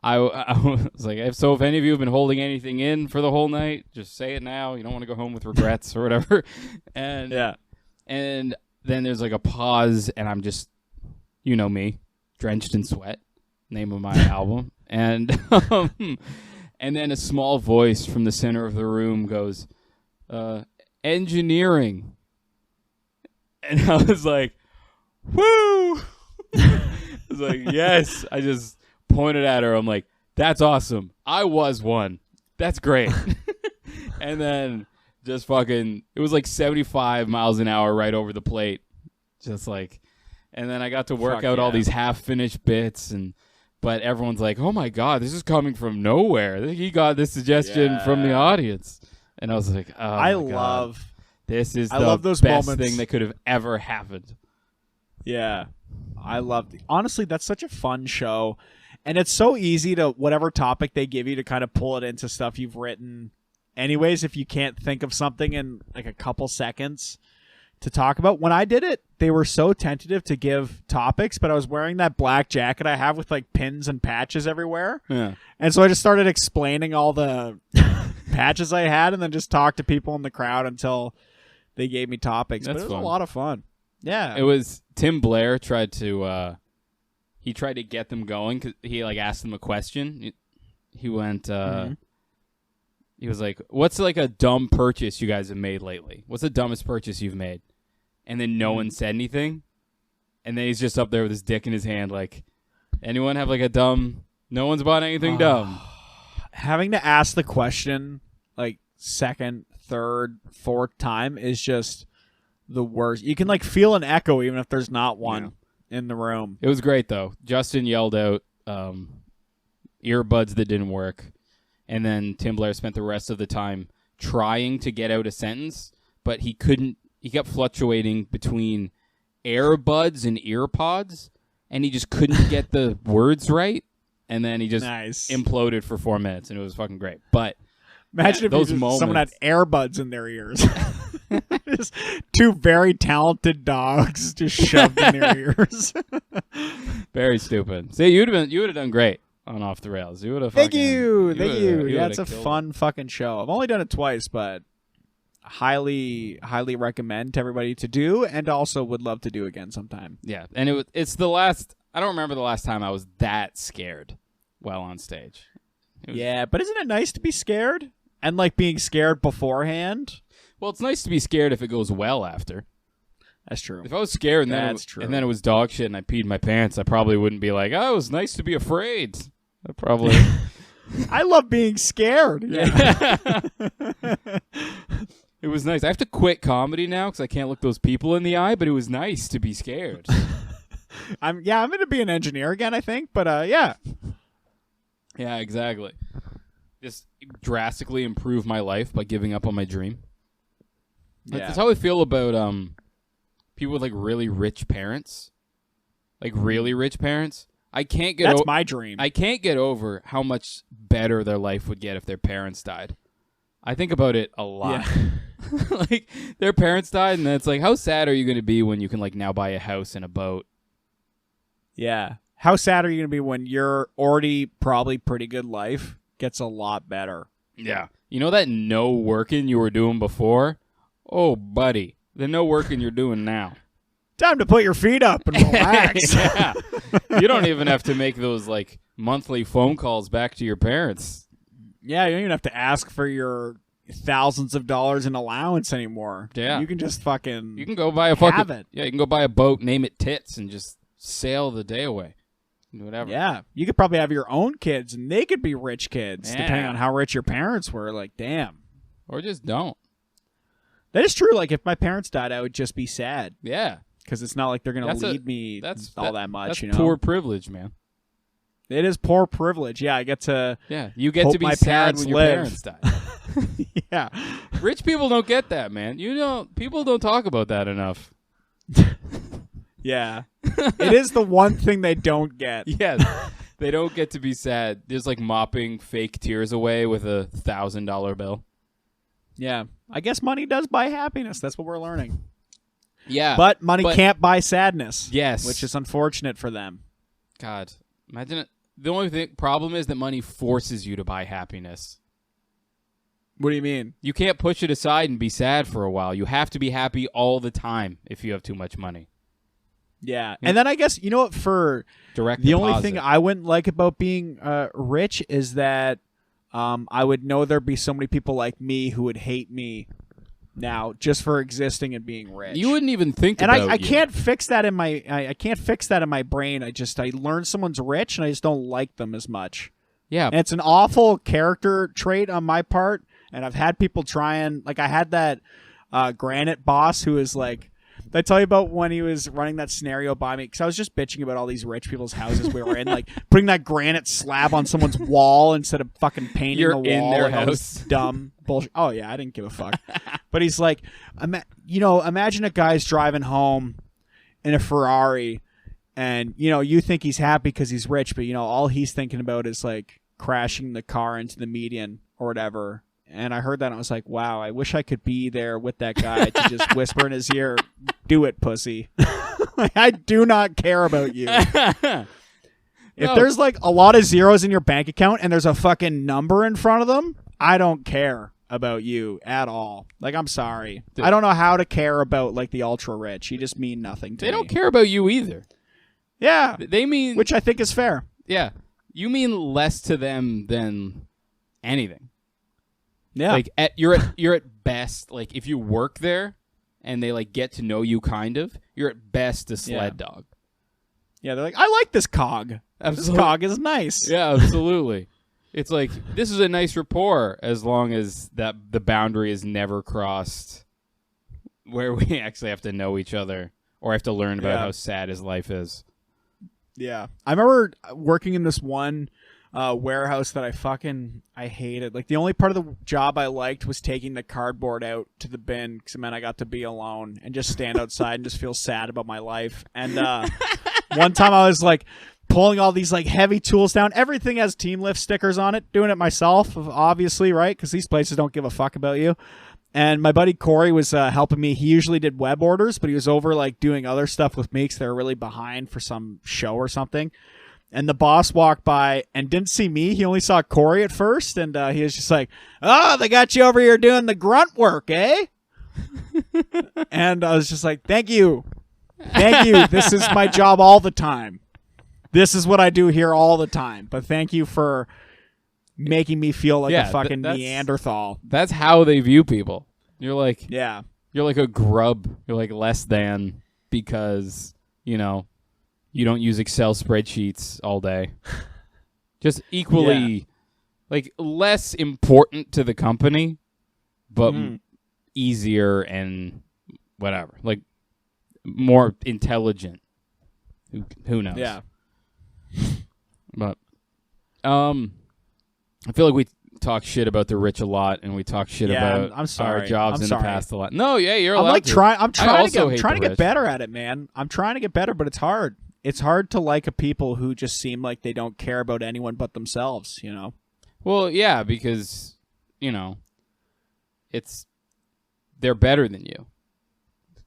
I was like, so if any of you have been holding anything in for the whole night, just say it now. You don't want to go home with regrets or whatever. And Yeah. And then there's like a pause, and I'm just, you know me, drenched in sweat, name of my album. And and then a small voice from the center of the room goes, engineering. And I was like, woo! I was like, yes. I just pointed at her. I'm like, that's awesome. I was one. That's great. And then just fucking, it was like 75 miles an hour right over the plate. Just like, and then I got to work Fuck out all yeah. these half-finished bits, but everyone's like, oh my God, this is coming from nowhere. He got this suggestion from the Yeah. audience. And I was like, oh I my God. love. This is I the love those best moments. thing that could have ever happened. Yeah. I love. Honestly, that's such a fun show. And it's so easy to, whatever topic they give you, to kind of pull it into stuff you've written anyways, if you can't think of something in like a couple seconds to talk about. When I did it, they were so tentative to give topics, but I was wearing that black jacket I have with like pins and patches everywhere. Yeah. And so I just started explaining all the patches I had and then just talked to people in the crowd until they gave me topics. That's but it was fun. a lot of fun. Yeah. It was Tim Blair tried to get them going because he like asked them a question. He went, he was like, what's like a dumb purchase you guys have made lately? What's the dumbest purchase you've made? And then no one said anything. And then he's just up there with his dick in his hand like, anyone have like a dumb, no one's bought anything dumb. Having to ask the question like second, third, fourth time is just the worst. You can like feel an echo even if there's not one in the room. It was great though. Justin yelled out earbuds that didn't work. And then Tim Blair spent the rest of the time trying to get out a sentence, but he couldn't. He kept fluctuating between earbuds and earpods, and he just couldn't get the words right. And then he just Nice. imploded for 4 minutes, and it was fucking great. But Imagine if those someone had moments. earbuds in their ears. Just two very talented dogs just shoved in their ears. Very stupid. See, you would have done great on Off the Rails. You would have. Thank you. would've Yeah, it's a killed it. fun fucking show. I've only done it twice, but highly recommend to everybody to do, and also would love to do again sometime. Yeah, and it's the last. I don't remember the last time I was that scared while on stage. It was- Yeah, but isn't it nice to be scared? And like being scared beforehand. Well, it's nice to be scared if it goes well after. That's true. If I was scared That's and then it was dog shit and I peed my pants, I probably wouldn't be like, oh, it was nice to be afraid. I probably. I love being scared. Yeah. It was nice. I have to quit comedy now because I can't look those people in the eye, but it was nice to be scared. I'm going to be an engineer again, I think. But yeah. Yeah, exactly. Just drastically improve my life by giving up on my dream. Yeah. That's how I feel about people with like really rich parents. Like really rich parents. That's my dream. I can't get over how much better their life would get if their parents died. I think about it a lot. Yeah. Like their parents died, and then it's like, how sad are you going to be when you can like now buy a house and a boat? Yeah. How sad are you going to be when your already probably pretty good life gets a lot better? Yeah. You know that no working you were doing before? Oh, buddy. The no working you're doing now. Time to put your feet up and relax. Yeah. You don't even have to make those like monthly phone calls back to your parents. Yeah, you don't even have to ask for your thousands of dollars in allowance anymore. Yeah. You can just fucking You can go buy a have it. Yeah, you can go buy a boat, name it Tits, and just sail the day away. Whatever. Yeah. You could probably have your own kids and they could be rich kids, Yeah. depending on how rich your parents were. Like, damn. Or just don't. That is true. Like, if my parents died, I would just be sad. Yeah. Because it's not like they're going That's to a- lead me all that much, That's you know? poor privilege, man. It is poor privilege. Yeah, I get to... Yeah. You get Hope to be my sad parents when your live. parents die. Yeah. Rich people don't get that, man. People don't talk about that enough. Yeah. It is the one thing they don't get. Yeah. They don't get to be sad. There's like mopping fake tears away with a $1,000 bill. Yeah. I guess money does buy happiness. That's what we're learning. Yeah. But money can't buy sadness. Yes. Which is unfortunate for them. God. Imagine it. The only problem is that money forces you to buy happiness. What do you mean? You can't push it aside and be sad for a while. You have to be happy all the time if you have too much money. Yeah. And then I guess, you know what, for Direct the deposit. only thing I wouldn't like about being rich is that I would know there'd be so many people like me who would hate me now just for existing and being rich. You wouldn't even think and about I can't fix that in my I can't fix that in my brain. I learn someone's rich and I just don't like them as much. Yeah. And it's an awful character trait on my part. And I've had people try and like I had that Granite boss who was like, did I tell you about when he was running that scenario by me? Because I was just bitching about all these rich people's houses we were in, like putting that granite slab on someone's wall instead of fucking painting You're the wall. in their like all this house. dumb bullshit. Oh yeah, I didn't give a fuck. But he's like, imagine a guy's driving home in a Ferrari, and you think he's happy because he's rich, but all he's thinking about is like crashing the car into the median or whatever. And I heard that and I was like, wow, I wish I could be there with that guy to just whisper in his ear, do it, pussy. Like, I do not care about you. If there's like a lot of zeros in your bank account and there's a fucking number in front of them, I don't care about you at all. Like, I'm sorry. Dude. I don't know how to care about like the ultra rich. You just mean nothing to me. They don't care about you either. Yeah. They mean... Which I think is fair. Yeah. You mean less to them than anything. Yeah. Like you're at best, like if you work there and they like get to know you kind of, you're at best a sled dog. Yeah, they're like, I like this cog. This cog is nice. Yeah, absolutely. It's like, this is a nice rapport as long as that the boundary is never crossed where we actually have to know each other or have to learn about how sad his life is. Yeah. I remember working in this one warehouse that I hated. Like, the only part of the job I liked was taking the cardboard out to the bin because it meant I got to be alone and just stand outside and just feel sad about my life. And one time I was like pulling all these like heavy tools down. Everything has Team Lift stickers on it. Doing it myself, obviously, right? Because these places don't give a fuck about you. And my buddy Corey was helping me. He usually did web orders, but he was over like doing other stuff with me because they were really behind for some show or something. And the boss walked by and didn't see me. He only saw Corey at first, and he was just like, "Oh, they got you over here doing the grunt work, eh?" And I was just like, "Thank you. Thank you. This is my job all the time. This is what I do here all the time. But thank you for making me feel like Yeah, a fucking that's- Neanderthal. That's how they view people. You're like Yeah. you're like a grub. You're like less than because, you know, you don't use Excel spreadsheets all day. Just equally like less important to the company, but easier and whatever. Like more intelligent. Who knows? Yeah. But I feel like we talk shit about the rich a lot, and we talk shit about I'm sorry. our jobs I'm in sorry. the past a lot. No, yeah, you're I'm allowed like to. I'm trying to rich. get better at it, man. I'm trying to get better, but it's hard. It's hard to like a people who just seem like they don't care about anyone but themselves, you know? Well, yeah, because, you know, they're better than you.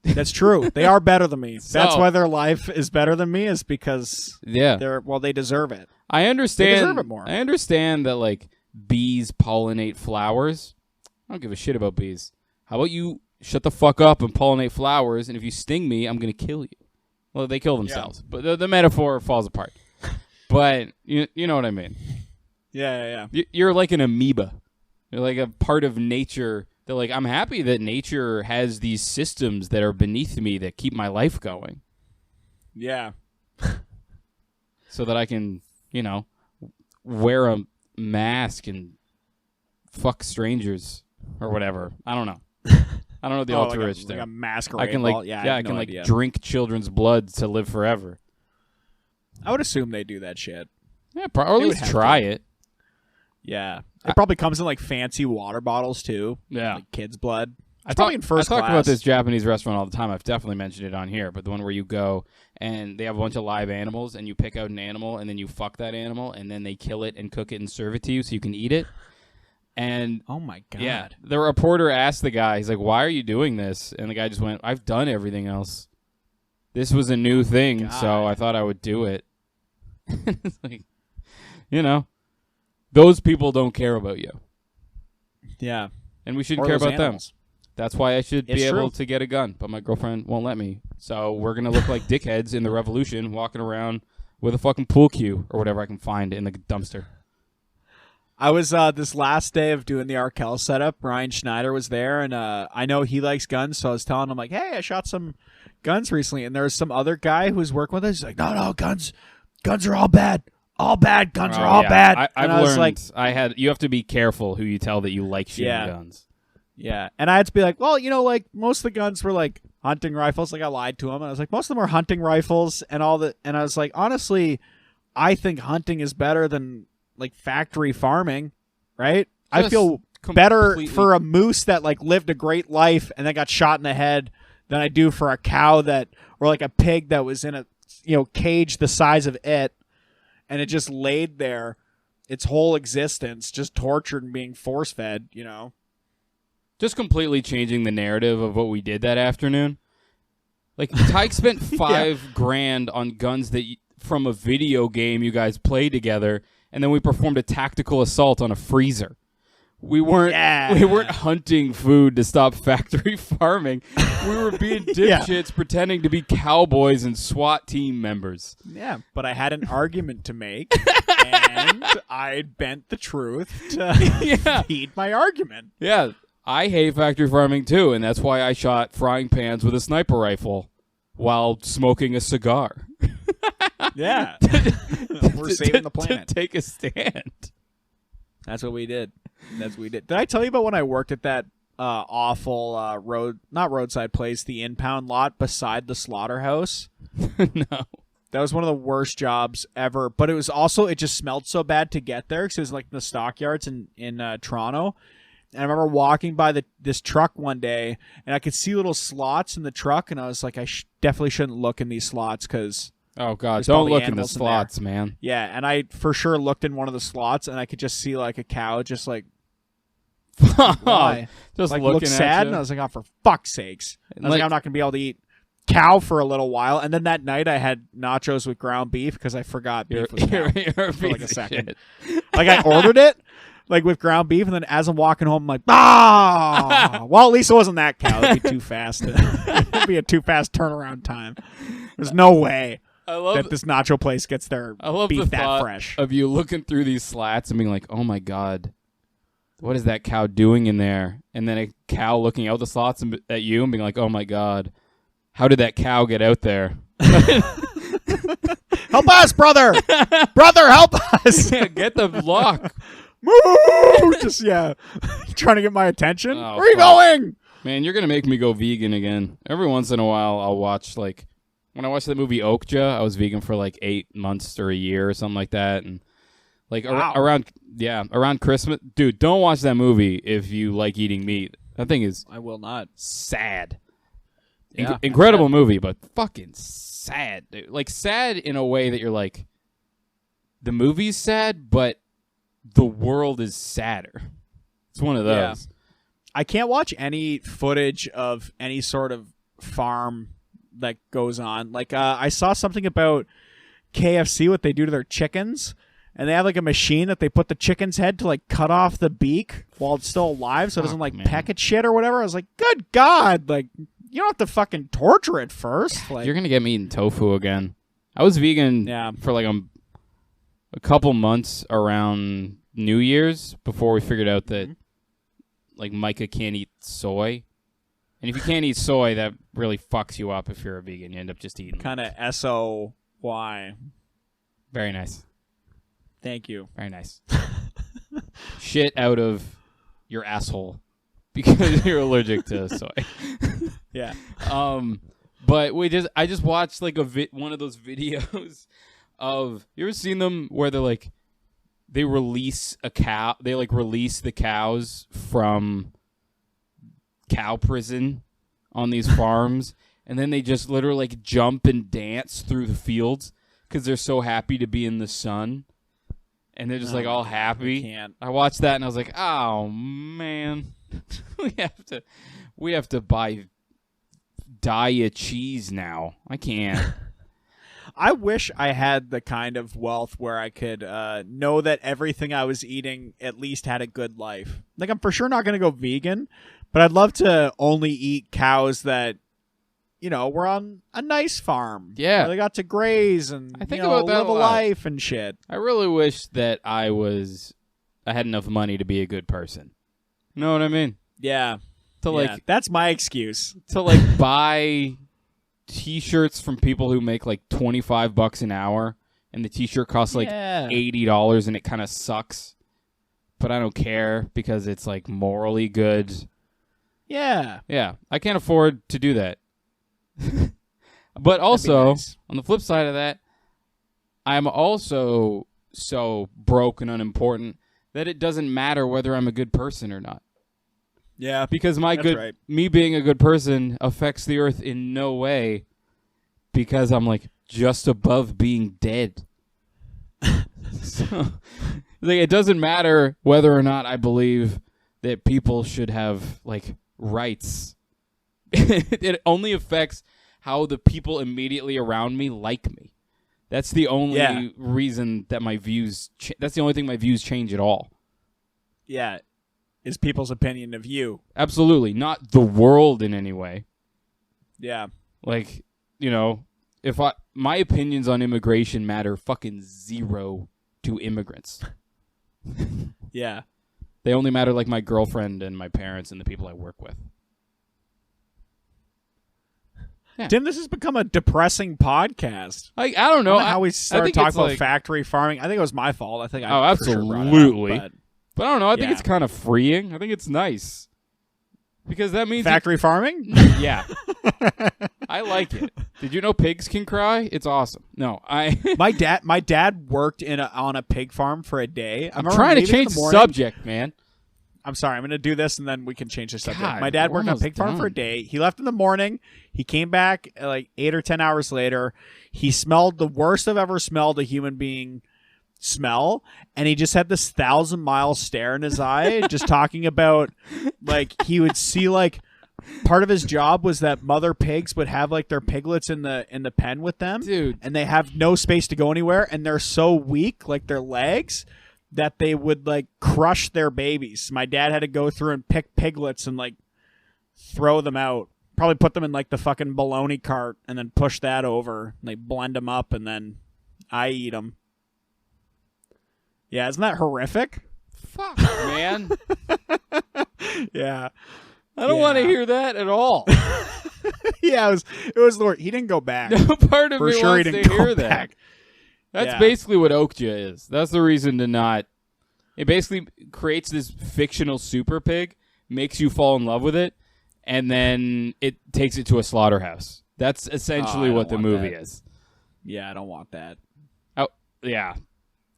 That's true. They are better than me. That's So- why their life is better than me, is because Yeah. they deserve it. I understand. They deserve it more. I understand that, like, bees pollinate flowers. I don't give a shit about bees. How about you shut the fuck up and pollinate flowers, and if you sting me, I'm going to kill you. Well, they kill themselves, but the metaphor falls apart. But you know what I mean. Yeah. You're like an amoeba. You're like a part of nature. They're like, I'm happy that nature has these systems that are beneath me that keep my life going, Yeah. so that I can, you know, wear a mask and fuck strangers or whatever. I don't know. I don't know the ultra rich like there. a masquerade I can ball. like, Yeah, I have can no like idea. drink children's blood to live forever. I would assume they do that shit. Yeah, or at would least have try to. it. Yeah. It probably comes in like fancy water bottles too. Yeah. Like kids' blood. I Probably in first talk class. about this Japanese restaurant all the time. I've definitely mentioned it on here, but the one where you go and they have a bunch of live animals and you pick out an animal and then you fuck that animal and then they kill it and cook it and serve it to you so you can eat it. And Oh my god. yeah, the reporter asked the guy, he's like, "Why are you doing this?" And the guy just went, "I've done everything else. This was a new thing, so God. I thought I would do it." It's like, you know, those people don't care about you, Yeah. and we shouldn't Or care those about animals. them. That's why I should It's be able true. to get a gun, but my girlfriend won't let me. So we're gonna look like dickheads in the revolution, walking around with a fucking pool cue or whatever I can find in the dumpster. I was this last day of doing the Arkell setup. Ryan Schneider was there, and I know he likes guns, so I was telling him like, "Hey, I shot some guns recently." And there was some other guy who was working with us. He's like, "No, guns are all bad. All bad. Guns are all bad." I've and I was learned. like, You have to be careful who you tell that you like shooting Yeah. guns. "Yeah," and I had to be like, "Well, you know, like most of the guns were like hunting rifles." Like I lied to him, and I was like, "Most of them are hunting rifles and all that." And I was like, "Honestly, I think hunting is better than like factory farming, right? I Just feel better completely- for a moose that like lived a great life and then got shot in the head than I do for a cow that, or like a pig that was in a, you know, cage the size of it and it just laid there its whole existence, just tortured and being force fed, you know." Just completely changing the narrative of what we did that afternoon. Like Tyke spent $5,000 on guns that from a video game you guys played together, and then we performed a tactical assault on a freezer. We weren't hunting food to stop factory farming. We were being dipshits pretending to be cowboys and SWAT team members. Yeah, but I had an argument to make, and I bent the truth to feed my argument. Yeah, I hate factory farming too, and that's why I shot frying pans with a sniper rifle while smoking a cigar. Yeah. We're saving the planet. To take a stand. That's what we did. Did I tell you about when I worked at that awful not roadside place, the impound lot beside the slaughterhouse? No. That was one of the worst jobs ever. But it was also, it just smelled so bad to get there because it was like in the stockyards in Toronto. And I remember walking by this truck one day, and I could see little slots in the truck, and I was like, I definitely shouldn't look in these slots because... Oh, God. There's Don't probably look in the animals in slots, man. Yeah, and I for sure looked in one of the slots, and I could just see like a cow just like... Why? Just Like looking looked at sad, you. and I was like, oh, for fuck's sakes. I was like, Like- I'm not going to be able to eat cow for a little while. And then that night I had nachos with ground beef because I forgot beef was cow. You're a for like a piece of second. shit. Like I ordered it like with ground beef, and then as I'm walking home, I'm like, well, at least it wasn't that cow. It'd be too fast. It'd be a too fast turnaround time. There's no way. I love that this nacho place gets their I love beef the that thought fresh. of you looking through these slats and being like, "Oh my god, what is that cow doing in there?" And then a cow looking out the slots at you and being like, "Oh my god, how did that cow get out there?" Help us, brother! Brother, help us! Yeah, get the lock, Moo! Just trying to get my attention. Oh, Where are you fuck. going? man. You're gonna make me go vegan again. Every once in a while, I'll watch like when I watched the movie Okja. I was vegan for like 8 months or a year or something like that, and like Wow. around Christmas, dude. Don't watch that movie if you like eating meat. That thing is I will not. sad. Yeah, Incredible movie, but fucking sad, dude. Like sad in a way that you're like, the movie's sad, but the world is sadder. It's one of those. Yeah. I can't watch any footage of any sort of farm that goes on. Like I saw something about KFC, what they do to their chickens, and they have like a machine that they put the chicken's head to like cut off the beak while it's still alive, so it doesn't like man. peck at shit or whatever. I was like, good God, like you don't have to fucking torture it first. Like You're gonna get me eating tofu again. I was vegan for like a couple months around New Year's before we figured out that like Micah can't eat soy. And if you can't eat soy, that really fucks you up if you're a vegan. You end up just eating. kind of SOY. Very nice. Thank you. Very nice. Shit out of your asshole because you're allergic to soy. Yeah. But I just watched like one of those videos of, you ever seen them where they release a cow, they like release the cows from cow prison on these farms, and then they just literally like jump and dance through the fields because they're so happy to be in the sun, and they're just like all happy. Can't. I watched that and I was like, oh man, we have to buy Daiya cheese now. I can't. I wish I had the kind of wealth where I could know that everything I was eating at least had a good life. Like, I'm for sure not going to go vegan, but I'd love to only eat cows that, were on a nice farm. Yeah. Where they got to graze and I think about that live a a lot. life and shit. I really wish that I had enough money to be a good person. You know what I mean? Yeah. That's my excuse. To like buy T-shirts from people who make like $25 an hour, and the T-shirt costs like $80, and it kind of sucks. But I don't care because it's like morally good. Yeah. Yeah, I can't afford to do that. But also, nice. on the flip side of that, I'm also so broke and unimportant that it doesn't matter whether I'm a good person or not. Yeah. Because right. me being a good person affects the earth in no way, because I'm like just above being dead. So, like, it doesn't matter whether or not I believe that people should have like rights. It only affects how the people immediately around me like me. That's the only reason that my views. That's the only thing my views change at all. Yeah. Is people's opinion of you. Absolutely, not the world in any way. Yeah. Like, if my opinions on immigration matter fucking zero to immigrants. Yeah. They only matter like my girlfriend and my parents and the people I work with. Yeah. Tim, this has become a depressing podcast. I don't know. I don't know how we started think talking it's about like, factory farming. I think it was my fault. I think Oh, I for sure brought it up, absolutely. but But I don't know. I think Yeah. it's kind of freeing. I think it's nice. Because that means... factory farming? Yeah. I like it. Did you know pigs can cry? It's awesome. No, my dad worked on a pig farm for a day. I'm trying to change the subject, man. I'm sorry. I'm going to do this, and then we can change the subject. God, My dad we're worked on a almost pig farm for a done. day. He left in the morning. He came back like 8 or 10 hours later. He smelled the worst I've ever smelled a human being smell, and he just had this 1,000-mile stare in his eye, just talking about like he would see like part of his job was that mother pigs would have like their piglets in the pen with them, Dude. and they have no space to go anywhere, and they're so weak, like their legs, that they would like crush their babies. My dad had to go through and pick piglets and like throw them out Probably put them in like the fucking bologna cart and then push that over. And they blend them up and then I eat them. Yeah, isn't that horrific? Fuck, man. Yeah. I don't want to hear that at all. Yeah, it was Lord. He didn't go back. No part of For me sure wants he to didn't hear go that. back. That's Yeah. basically what Okja is. That's the reason to not. It basically creates this fictional super pig, makes you fall in love with it, and then it takes it to a slaughterhouse. That's essentially I what the don't movie want that. is. Yeah, I don't want that. Oh, yeah.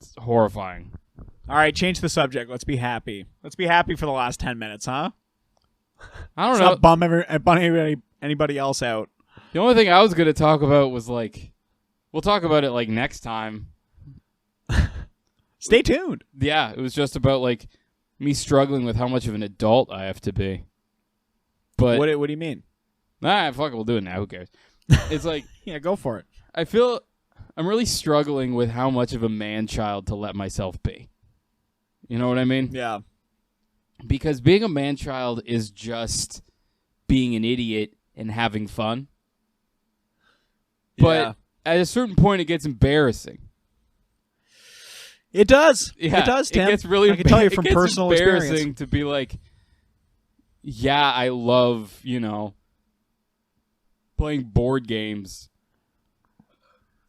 It's horrifying. All right, change the subject. Let's be happy. Let's be happy for the last 10 minutes, huh? I don't Let's know. not bum anybody else out. The only thing I was going to talk about was like, we'll talk about it like next time. Stay tuned. Yeah, it was just about like me struggling with how much of an adult I have to be. But What do you mean? fuck it, we'll do it now. Who cares? It's like Yeah, go for it. I feel I'm really struggling with how much of a man-child to let myself be. You know what I mean? Yeah. Because being a man-child is just being an idiot and having fun. But Yeah. at a certain point, it gets embarrassing. It does. Yeah, It does, Tim. It gets really I can tell you it from gets personal embarrassing experience. to be like, yeah, I love, playing board games.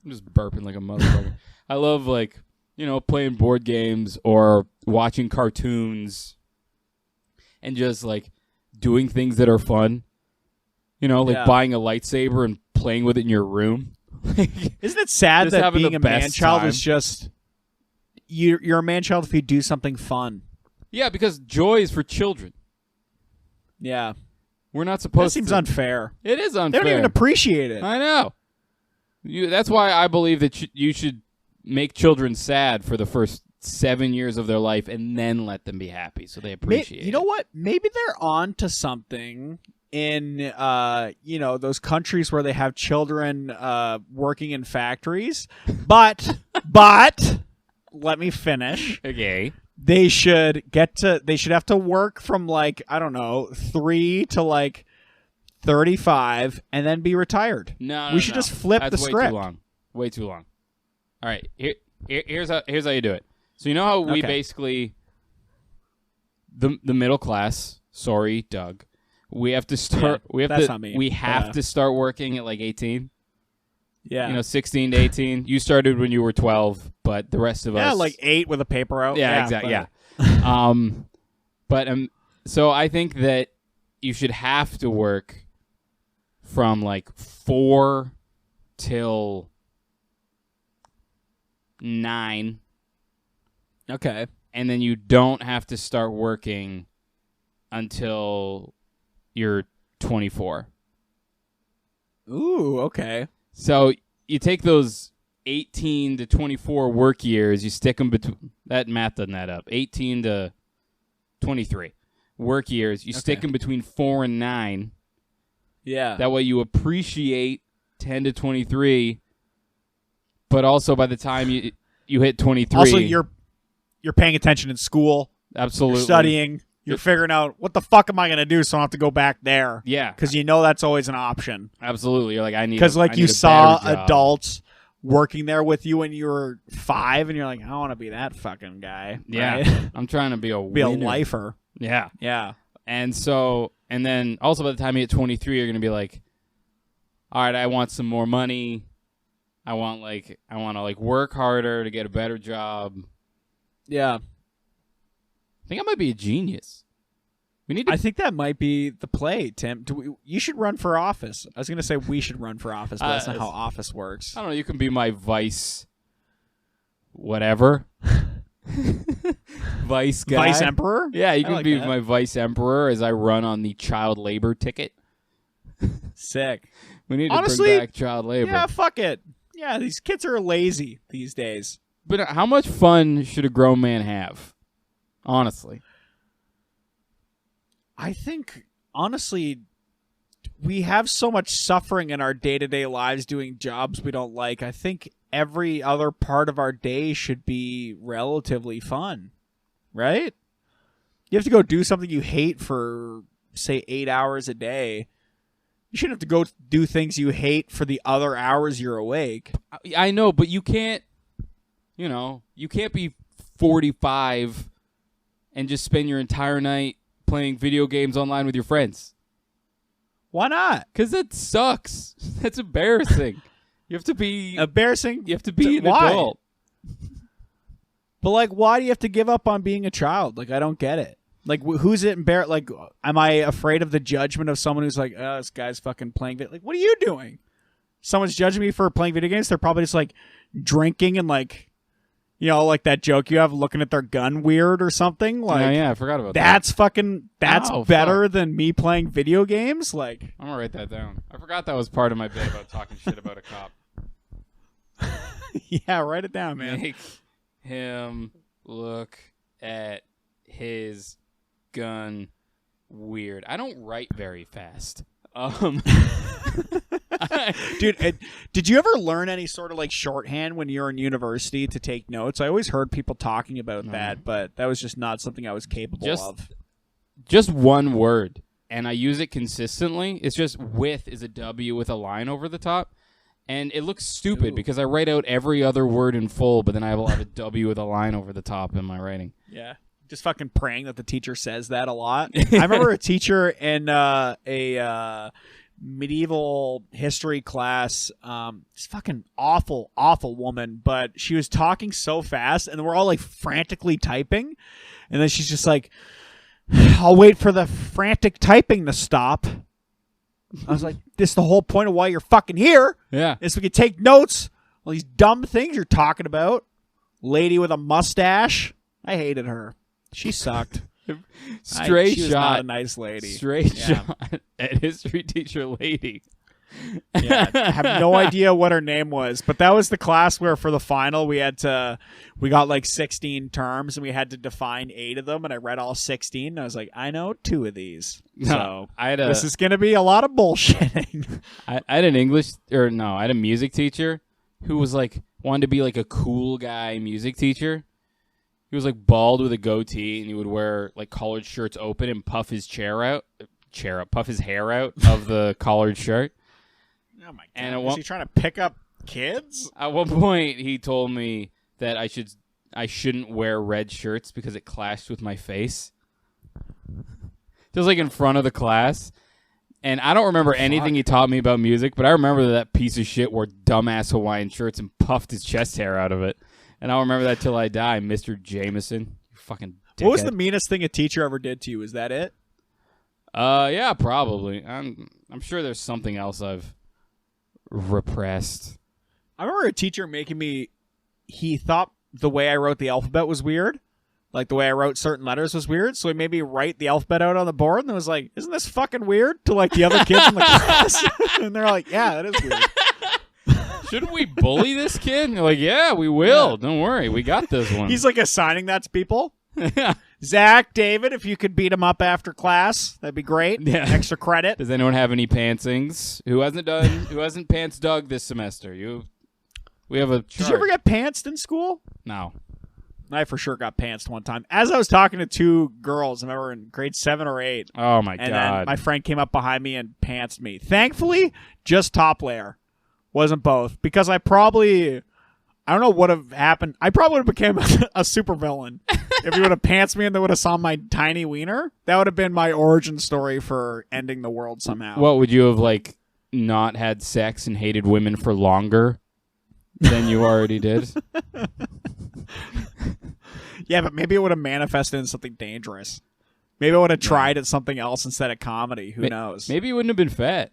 I'm just burping like a motherfucker. I love, like, playing board games or watching cartoons and just, like, doing things that are fun. Like Yeah. buying a lightsaber and playing with it in your room. Isn't it sad Just that having being the a best man-child time. is just... You're a man-child if you do something fun. Yeah, because joy is for children. Yeah. We're not That supposed seems to. unfair. It is They unfair. don't even appreciate it. I know. That's why I believe that you should make children sad for the first 7 years of their life and then let them be happy so they appreciate You know it. what? Maybe they're on to something in those countries where they have children working in factories. But let me finish. Okay. They should have to work from like, I don't know, 3 to like 35 and then be retired. No, We should just flip That's the way script. too long. Way too long. All right. Here's how you do it. So you know how we Okay. basically the middle class. Sorry, Doug. We have to start. Yeah, we have that's to. not me. We have Yeah. to start working at like 18. Yeah. 16 to 18. You started when you were 12, but the rest of Yeah, us. like 8 with a paper out. Yeah, exactly. Yeah. So I think that you should have to work from like 4 till 9, Okay. and then you don't have to start working until you're 24. Ooh, okay. So you take those 18 to 24 work years, you stick them between. That math doesn't add up. 18 to 23 work years, you stick them between 4 and 9. Yeah. That way you appreciate 10 to 23, but also by the time you hit 23. Also, you're paying attention in school. absolutely You're studying. You're figuring out what the fuck am I going to do so I don't have to go back there. Yeah, Because that's always an option. absolutely. You're like, I need. Because I like need you a saw better job. adults working there with you when you were 5, and you're like, I don't want to be that fucking guy. Yeah, right? I'm trying to be a Be a winner. lifer. Yeah, Yeah. and then also by the time you hit 23, you're gonna be like, all right, I want some more money. I want to work harder to get a better job. Yeah. I think I might be a genius. We need to. I think that might be the play, Tim. You should run for office. I was going to say we should run for office, but that's not how office works. I don't know. You can be my vice. Whatever. Vice guy. Vice Emperor? Yeah, you I can like be that. my vice emperor as I run on the child labor ticket. Sick. We need to Honestly, bring back child labor. Yeah, fuck it. Yeah, these kids are lazy these days. But how much fun should a grown man have? Honestly. I think, honestly, we have so much suffering in our day-to-day lives doing jobs we don't like. I think every other part of our day should be relatively fun, right? You have to go do something you hate for, say, 8 hours a day. You shouldn't have to go do things you hate for the other hours you're awake. I know, but you can't, you can't be 45 and just spend your entire night playing video games online with your friends. Why not? Because that sucks. That's embarrassing. You have to be embarrassing. You have to be an why? adult. But like, why do you have to give up on being a child? Like, I don't get it. Like, who's it embarrassed? Like, am I afraid of the judgment of someone who's like, oh, this guy's fucking playing video? Like, what are you doing? Someone's judging me for playing video games. They're probably just like drinking and like, like that joke you have, looking at their gun weird or something. Like, yeah, I forgot about that's fucking. That's better fuck. than me playing video games. Like, I'm gonna write that down. I forgot that was part of my bit about talking shit about a cop. Yeah, write it down, man. Make him look at his gun weird. I don't write very fast. Dude, did you ever learn any sort of like shorthand when you were in university to take notes? I always heard people talking about that, but that was just not something I was capable of. Just one word, and I use it consistently. It's just with is a W with a line over the top. And it looks stupid because I write out every other word in full, but then I will have a W with a line over the top in my writing. Yeah. Just fucking praying that the teacher says that a lot. I remember a teacher in a medieval history class, this fucking awful, awful woman, but she was talking so fast, and we're all like frantically typing, and then she's just like, I'll wait for the frantic typing to stop. I was like, this is the whole point of why you're fucking here. Yeah. Is we can take notes. All these dumb things you're talking about. Lady with a mustache. I hated her. She sucked. Straight she was shot. not a nice lady. Straight shot at history teacher lady. Yeah, I have no idea what her name was, but that was the class where for the final we got like 16 terms and we had to define 8 of them, and I read all 16 and I was like, I know 2 of these. So this is going to be a lot of bullshitting. I had I had a music teacher who was like, wanted to be like a cool guy music teacher. He was like bald with a goatee, and he would wear like collared shirts open and puff his puff his hair out of the collared shirt. Oh my god! And was he trying to pick up kids? At one point, he told me that I shouldn't wear red shirts because it clashed with my face. Just like in front of the class. And I don't remember anything he taught me about music, but I remember that piece of shit wore dumbass Hawaiian shirts and puffed his chest hair out of it. And I'll remember that till I die, Mr. Jameson. You fucking dickhead. What was the meanest thing a teacher ever did to you? Is that it? Yeah, probably. I'm sure there's something else I've repressed. I remember a teacher making me. He thought the way I wrote the alphabet was weird, like the way I wrote certain letters was weird. So he made me write the alphabet out on the board, and it was like, "Isn't this fucking weird?" To like the other kids in the class, and they're like, "Yeah, that is weird." Shouldn't we bully this kid? And they're like, yeah, we will. Yeah. Don't worry, we got this one. He's like assigning that to people. Zach, David, if you could beat him up after class, that'd be great. Yeah. Extra credit. Does anyone have any pantsings? Who hasn't pants dug this semester? We have a chart. Did you ever get pantsed in school? No. I for sure got pantsed one time. As I was talking to 2 girls, I remember in grade 7 or 8. Oh my god. And then my friend came up behind me and pantsed me. Thankfully, just top layer. Wasn't both. Because I don't know what would have happened. I probably would have become a supervillain if he would have pantsed me and they would have saw my tiny wiener. That would have been my origin story for ending the world somehow. What, would you have, like, not had sex and hated women for longer than you already did? Yeah, but maybe it would have manifested in something dangerous. Maybe I would have tried at something else instead of comedy. Who knows? Maybe you wouldn't have been fat.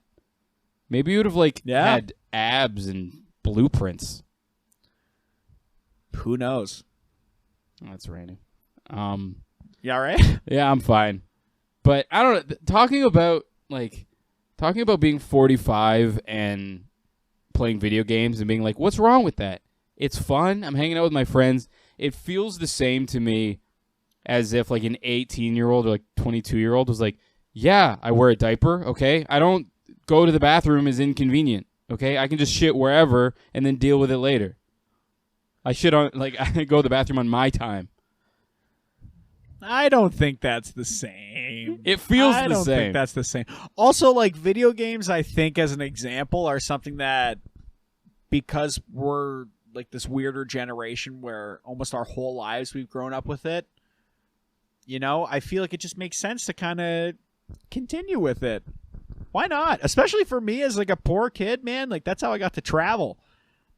Maybe you would have, had abs and blueprints. Who knows? Oh, that's raining. You all right? Yeah, I'm fine. But I don't know. Talking about being 45 and playing video games and being like, what's wrong with that? It's fun. I'm hanging out with my friends. It feels the same to me as if like an 18-year-old or like 22-year-old was like, yeah, I wear a diaper. Okay. I don't go to the bathroom is inconvenient. Okay. I can just shit wherever and then deal with it later. I go to the bathroom on my time. I don't think that's the same. It feels I the don't same. think that's the same. Also, like video games, I think as an example are something that, because we're like this weirder generation where almost our whole lives we've grown up with it. You know, I feel like it just makes sense to kind of continue with it. Why not? Especially for me as like a poor kid, man. Like that's how I got to travel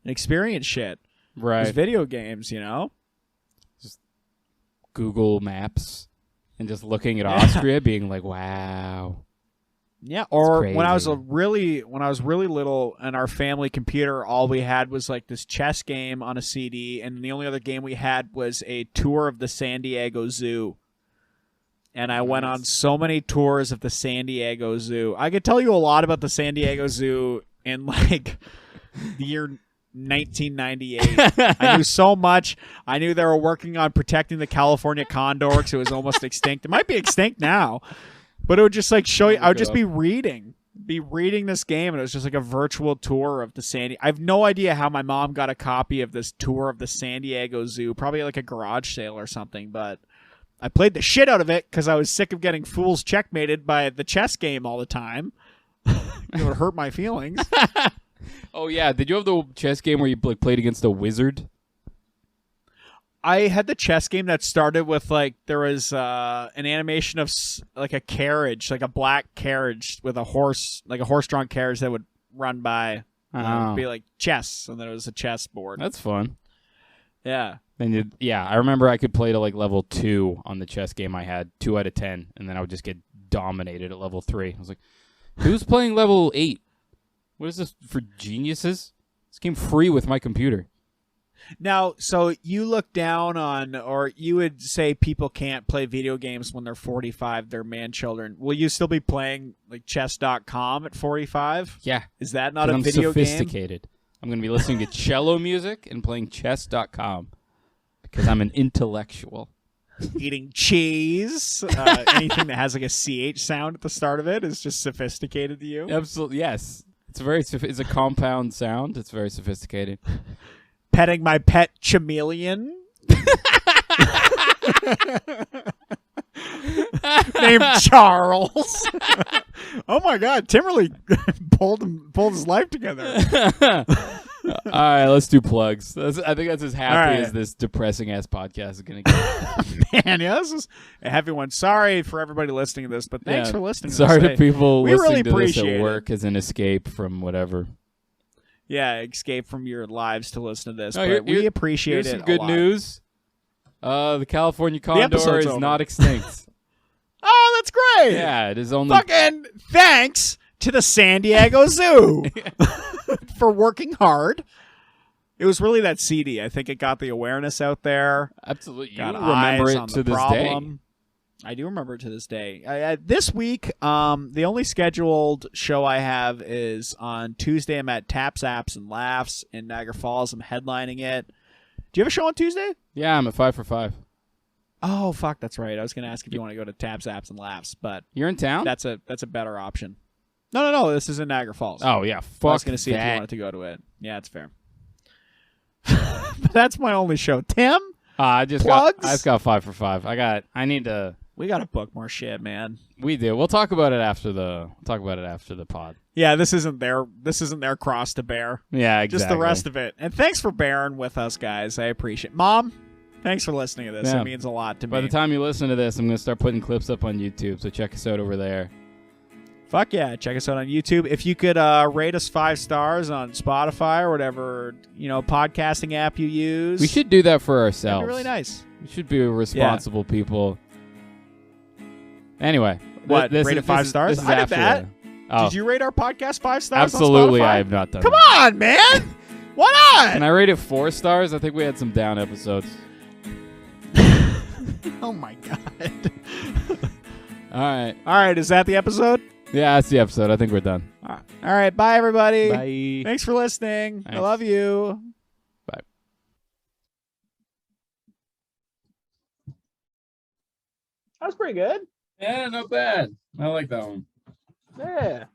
and experience shit. Right. Was video games, you know? Google Maps and just looking at Austria, being like, "Wow." Yeah, or crazy. when I was really little, and our family computer, all we had was like this chess game on a CD, and the only other game we had was a tour of the San Diego Zoo. And I went on so many tours of the San Diego Zoo. I could tell you a lot about the San Diego Zoo in like the year 1998. I knew so much. I knew they were working on protecting the California condor because it was almost extinct. It might be extinct now, but it would just like show you. I would just be reading this game, and it was just like a virtual tour of the San. I have no idea how my mom got a copy of this tour of the San Diego Zoo. Probably like a garage sale or something, but I played the shit out of it because I was sick of getting fools checkmated by the chess game all the time. It would hurt my feelings. Oh yeah, did you have the chess game where you like played against a wizard? I had the chess game that started with like there was an animation of like a carriage, like a black carriage with a horse, like a horse-drawn carriage that would run by. It'd be like chess, and then it was a chess board. That's fun. Yeah. And I remember I could play to like level 2 on the chess game I had, 2 out of 10, and then I would just get dominated at level 3. I was like, who's playing level 8? What is this for geniuses? This came free with my computer. Now, so you look down on, or you would say people can't play video games when they're 45, they're man-children. Will you still be playing like chess.com at 45? Yeah. Is that not a I'm video sophisticated. I'm going to be listening to cello music and playing chess.com because I'm an intellectual. Eating cheese. Anything that has like a CH sound at the start of it is just sophisticated to you? Absolutely, yes. It's a compound sound. It's very sophisticated. Petting my pet chameleon. Named Charles. Oh my God, Tim really pulled his life together. All right, let's do plugs. I think that's as happy right. as this depressing ass podcast is gonna get. Man, yeah, this is a heavy one. Sorry for everybody listening to this, but thanks for listening. Sorry to to people we listening really to this appreciate at it. work as an escape from whatever. Yeah, escape from your lives to listen to this. Oh, but we appreciate here's it. some good a lot. news. The California condor episode's is over. not extinct. Oh, that's great. Yeah, it is only. Fucking thanks to the San Diego Zoo for working hard. It was really that CD. I think it got the awareness out there. Absolutely, you Got remember eyes it on to the this problem. day. I do remember it to this day. This week, the only scheduled show I have is on Tuesday. I'm at Taps, Apps, and Laughs in Niagara Falls. I'm headlining it. Do you have a show on Tuesday? Yeah, I'm at 5 for 5. Oh, fuck, that's right. I was going to ask if you want to go to Taps, Apps, and Laughs, but You're in town? that's a better option. No. This is in Niagara Falls. Oh yeah, I fuck was going to see if you that. wanted to go to it. Yeah, it's fair. But that's my only show. Tim, I just got 5 for 5. I need to. we got to book more shit, man. We do. We'll talk about it after the pod. Yeah, this isn't their cross to bear. Yeah, exactly. Just the rest of it. And thanks for bearing with us, guys. I appreciate it. Mom, thanks for listening to this. Yeah. It means a lot to me. By the time you listen to this, I'm going to start putting clips up on YouTube, so check us out over there. Fuck yeah. Check us out on YouTube. If you could rate us 5 stars on Spotify or whatever, podcasting app you use. We should do that for That'd ourselves. be really nice. We should be responsible people. Anyway. What? This Rate is, it 5 this is- stars? This is I did after that. Oh, Did you rate our podcast 5 stars absolutely, on Spotify? I have not done Come that. on, man. Why not? Can I rate it 4 stars? I think we had some down episodes. Oh, my God. All right. All right. Is that the episode? Yeah, that's the episode. I think we're done. All right. Bye, everybody. Bye. Thanks for listening. I Thanks. love you. Bye. That was pretty good. Yeah, not bad. I like that one. Yeah.